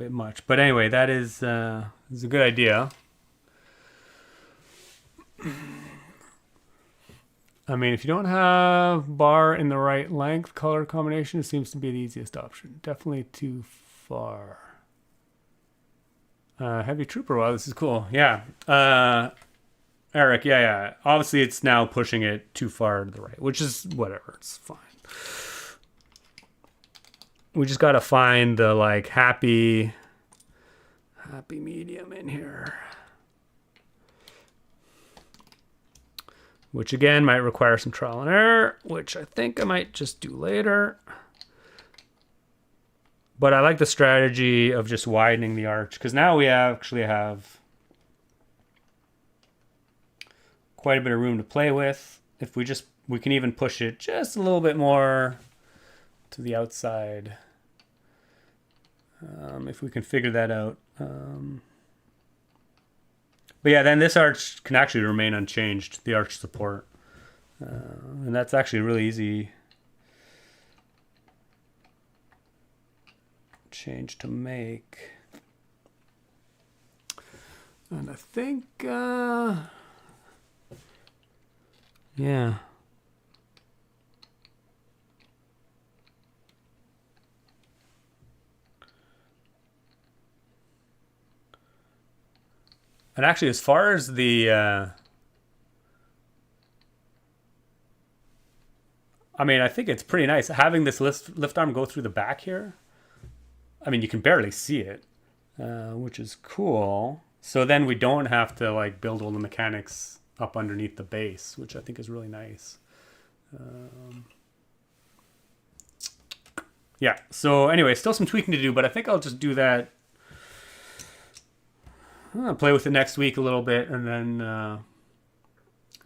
much. But anyway, that is a good idea. I mean, if you don't have bar in the right length, color combination seems to be the easiest option. Definitely too far. Heavy Trooper, wow, this is cool. Yeah. Eric, yeah. Obviously, it's now pushing it too far to the right, which is whatever. It's fine. We just got to find the like happy medium in here. Which again might require some trial and error, which I think I might just do later. But I like the strategy of just widening the arch, because now we actually have quite a bit of room to play with. If we can even push it just a little bit more to the outside. If we can figure that out. But yeah, then this arch can actually remain unchanged, the arch support. And that's actually a really easy change to make. And I think, yeah. And actually, as far as the, I mean, I think it's pretty nice having this lift arm go through the back here. I mean, you can barely see it, which is cool. So then we don't have to like build all the mechanics up underneath the base, which I think is really nice. Yeah. So anyway, still some tweaking to do, but I think I'll just do that. I'll play with it next week a little bit, and then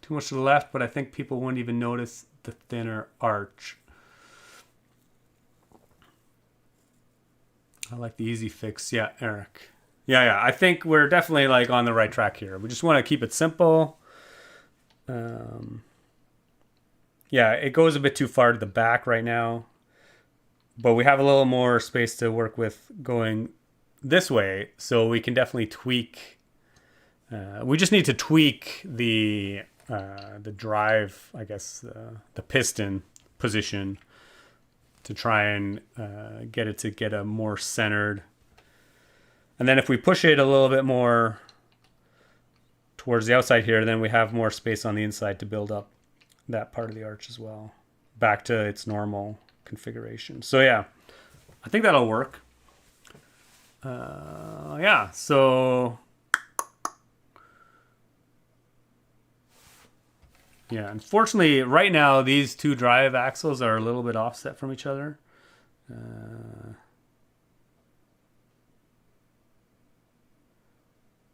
too much to the left, but I think people won't even notice the thinner arch. I like the easy fix. Yeah, Eric. Yeah. I think we're definitely like on the right track here. We just want to keep it simple. Yeah, it goes a bit too far to the back right now, but we have a little more space to work with going this way, so we can definitely tweak. We just need to tweak the drive, I guess, the piston position to try and get it to get a more centered. And then if we push it a little bit more towards the outside here, then we have more space on the inside to build up that part of the arch as well, back to its normal configuration. So yeah, I think that'll work. Yeah, so yeah, unfortunately right now these two drive axles are a little bit offset from each other.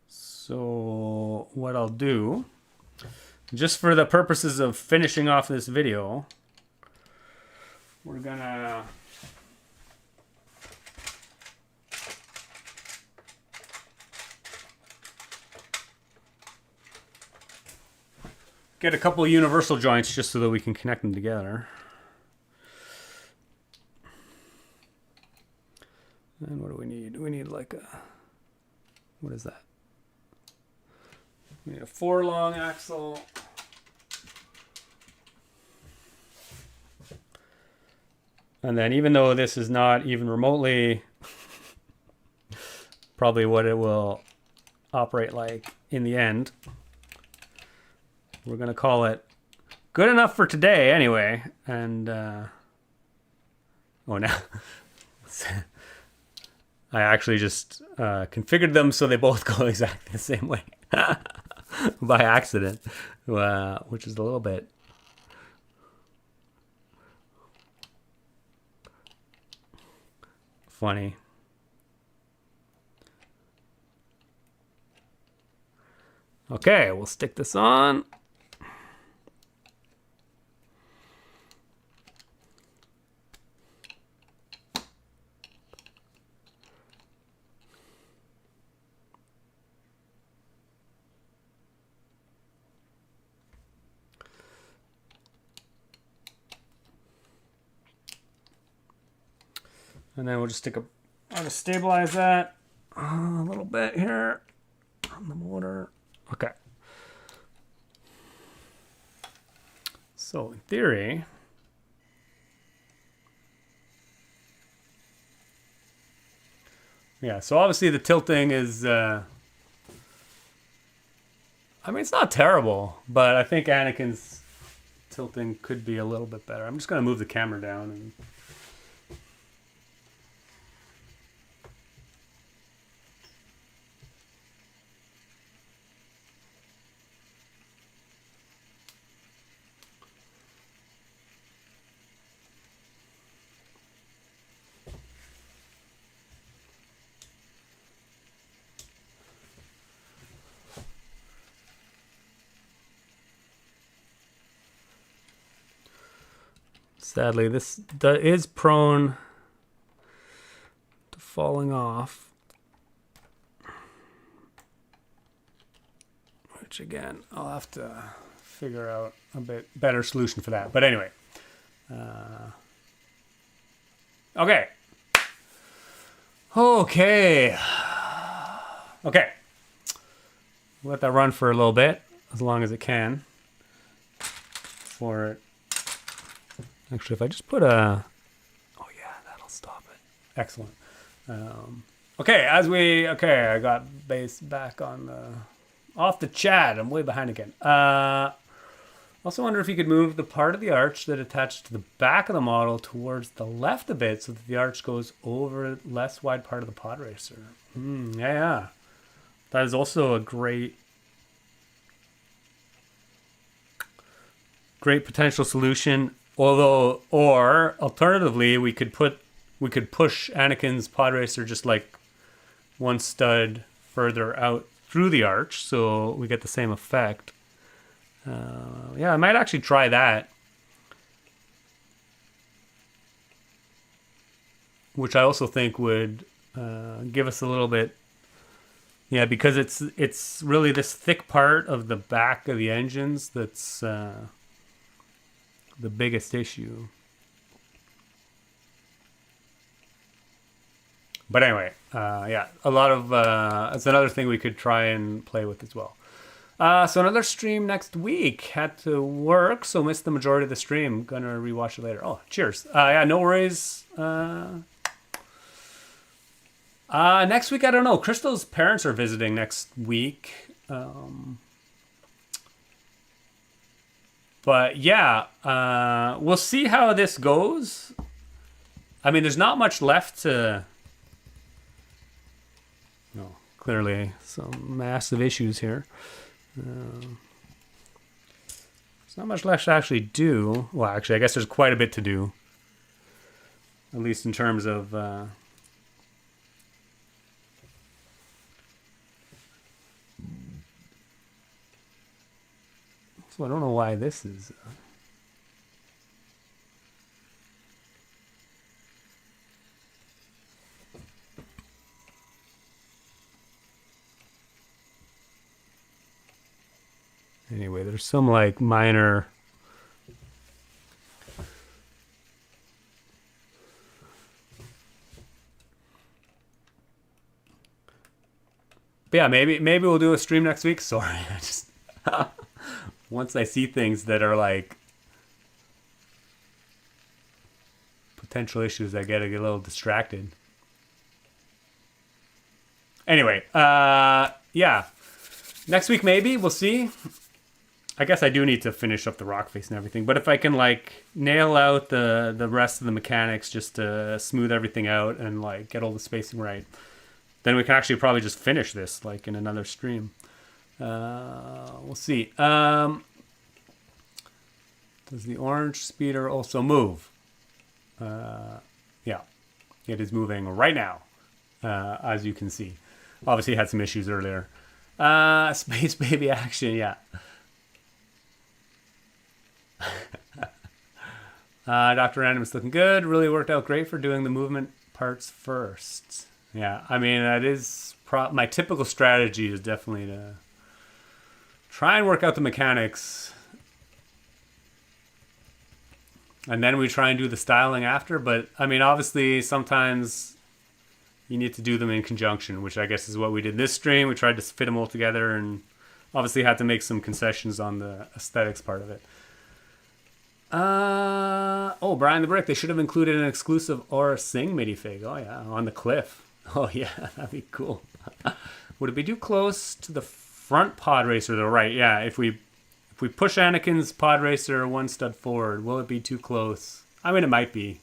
So what I'll do, just for the purposes of finishing off this video, we're gonna get a couple of universal joints just so that we can connect them together. And what do we need? We need like a, what is that? We need a 4 long axle. And then even though this is not even remotely probably what it will operate like in the end. We're going to call it good enough for today anyway. And, oh, now I actually just configured them so they both go exactly the same way by accident, which is a little bit funny. Okay, we'll stick this on. And then we'll just stick I'll just stabilize that a little bit here on the motor. Okay. So in theory, yeah, so obviously the tilting is, I mean, it's not terrible, but I think Anakin's tilting could be a little bit better. I'm just going to move the camera down and sadly, this is prone to falling off. Which, again, I'll have to figure out a bit better solution for that. But anyway. Okay. Okay. Okay. Let that run for a little bit, as long as it can. For it. Actually, if I just put a... Oh, yeah, that'll stop it. Excellent. Okay, okay, I got base back on the... Off the chat. I'm way behind again. Also wonder if you could move the part of the arch that attached to the back of the model towards the left a bit so that the arch goes over less wide part of the Podracer. Yeah. That is also a great potential solution. Although, or alternatively, we could push Anakin's Podracer just like one stud further out through the arch, so we get the same effect. Yeah, I might actually try that. Which I also think would give us a little bit... Yeah, because it's really this thick part of the back of the engines that's the biggest issue. But anyway, yeah, a lot of... it's another thing we could try and play with as well. So another stream next week. Had to work, so missed the majority of the stream. Gonna rewatch it later. Oh, cheers. Yeah, no worries. Next week, I don't know. Crystal's parents are visiting next week. But yeah, we'll see how this goes. I mean, there's not much left to... No, clearly some massive issues here. There's not much left to actually do. Well, actually, I guess there's quite a bit to do. At least in terms of... So I don't know why this is... Anyway, there's some like minor... But yeah, maybe we'll do a stream next week. Sorry, I just... Once I see things that are like potential issues, I get a little distracted. Anyway, yeah. Next week maybe, we'll see. I guess I do need to finish up the rock face and everything. But if I can like nail out the rest of the mechanics just to smooth everything out and like get all the spacing right, then we can actually probably just finish this like in another stream. We'll see. Does the orange speeder also move? Yeah, it is moving right now, as you can see. Obviously, it had some issues earlier. Space baby action, yeah. Dr. Random's looking good. Really worked out great for doing the movement parts first. Yeah, I mean, that is my typical strategy is definitely to try and work out the mechanics. And then we try and do the styling after. But, I mean, obviously, sometimes you need to do them in conjunction, which I guess is what we did this stream. We tried to fit them all together and obviously had to make some concessions on the aesthetics part of it. Oh, Brian the Brick. They should have included an exclusive or sing minifig. Oh, yeah, on the cliff. Oh, yeah, that'd be cool. Would it be too close to the front pod racer though? Right, yeah, if we push Anakin's pod racer one stud forward, will it be too close? I mean, it might be.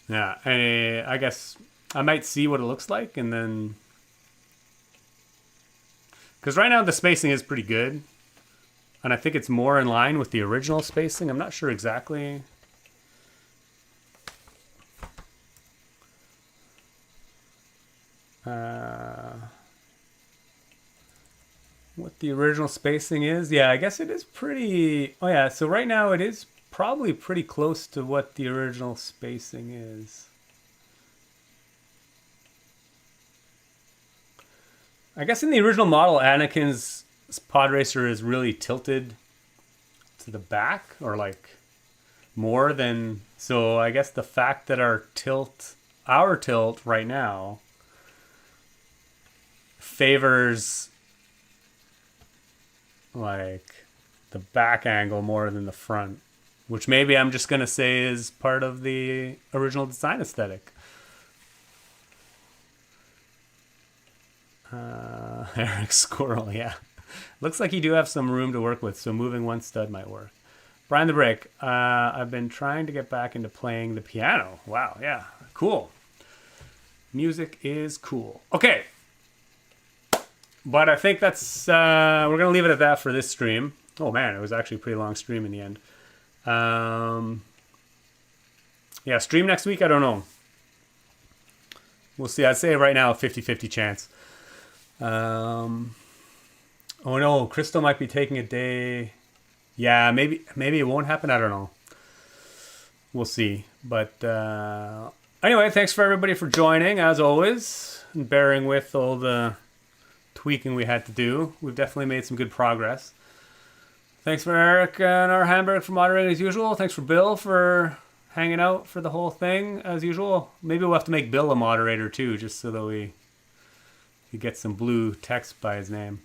Yeah, I guess I might see what it looks like and then... Because right now the spacing is pretty good. And I think it's more in line with the original spacing. I'm not sure exactly... what the original spacing is. Yeah, I guess it is pretty... Oh yeah, so right now it is probably pretty close to what the original spacing is. I guess in the original model, Anakin's pod racer is really tilted to the back, or like more than... So I guess the fact that our tilt right now favors like the back angle more than the front, which maybe I'm just gonna say is part of the original design aesthetic. Eric Squirrel, yeah. Looks like you do have some room to work with, so moving one stud might work. Brian the Brick, I've been trying to get back into playing the piano. Wow, yeah, cool. Music is cool. Okay. But I think that's, we're going to leave it at that for this stream. Oh man, it was actually a pretty long stream in the end. Yeah, stream next week, I don't know. We'll see. I'd say right now a 50-50 chance. Oh no, Crystal might be taking a day. Yeah, maybe it won't happen. I don't know. We'll see. But anyway, thanks for everybody for joining, as always, and bearing with all the tweaking we had to do. We've definitely made some good progress. Thanks for Eric and our Hamburg for moderating as usual. Thanks for Bill for hanging out for the whole thing as usual. Maybe we'll have to make Bill a moderator too, just so that we get some blue text by his name.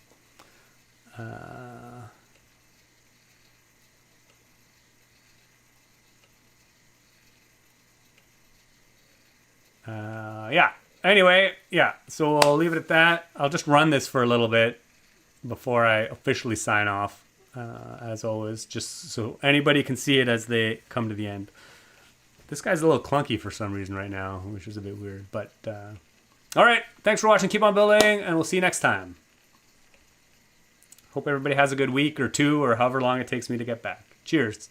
Yeah. Anyway, yeah. So we'll leave it at that. I'll just run this for a little bit before I officially sign off, as always, just so anybody can see it as they come to the end. This guy's a little clunky for some reason right now, which is a bit weird. But, all right. Thanks for watching. Keep on building, and we'll see you next time. Hope everybody has a good week or two or however long it takes me to get back. Cheers.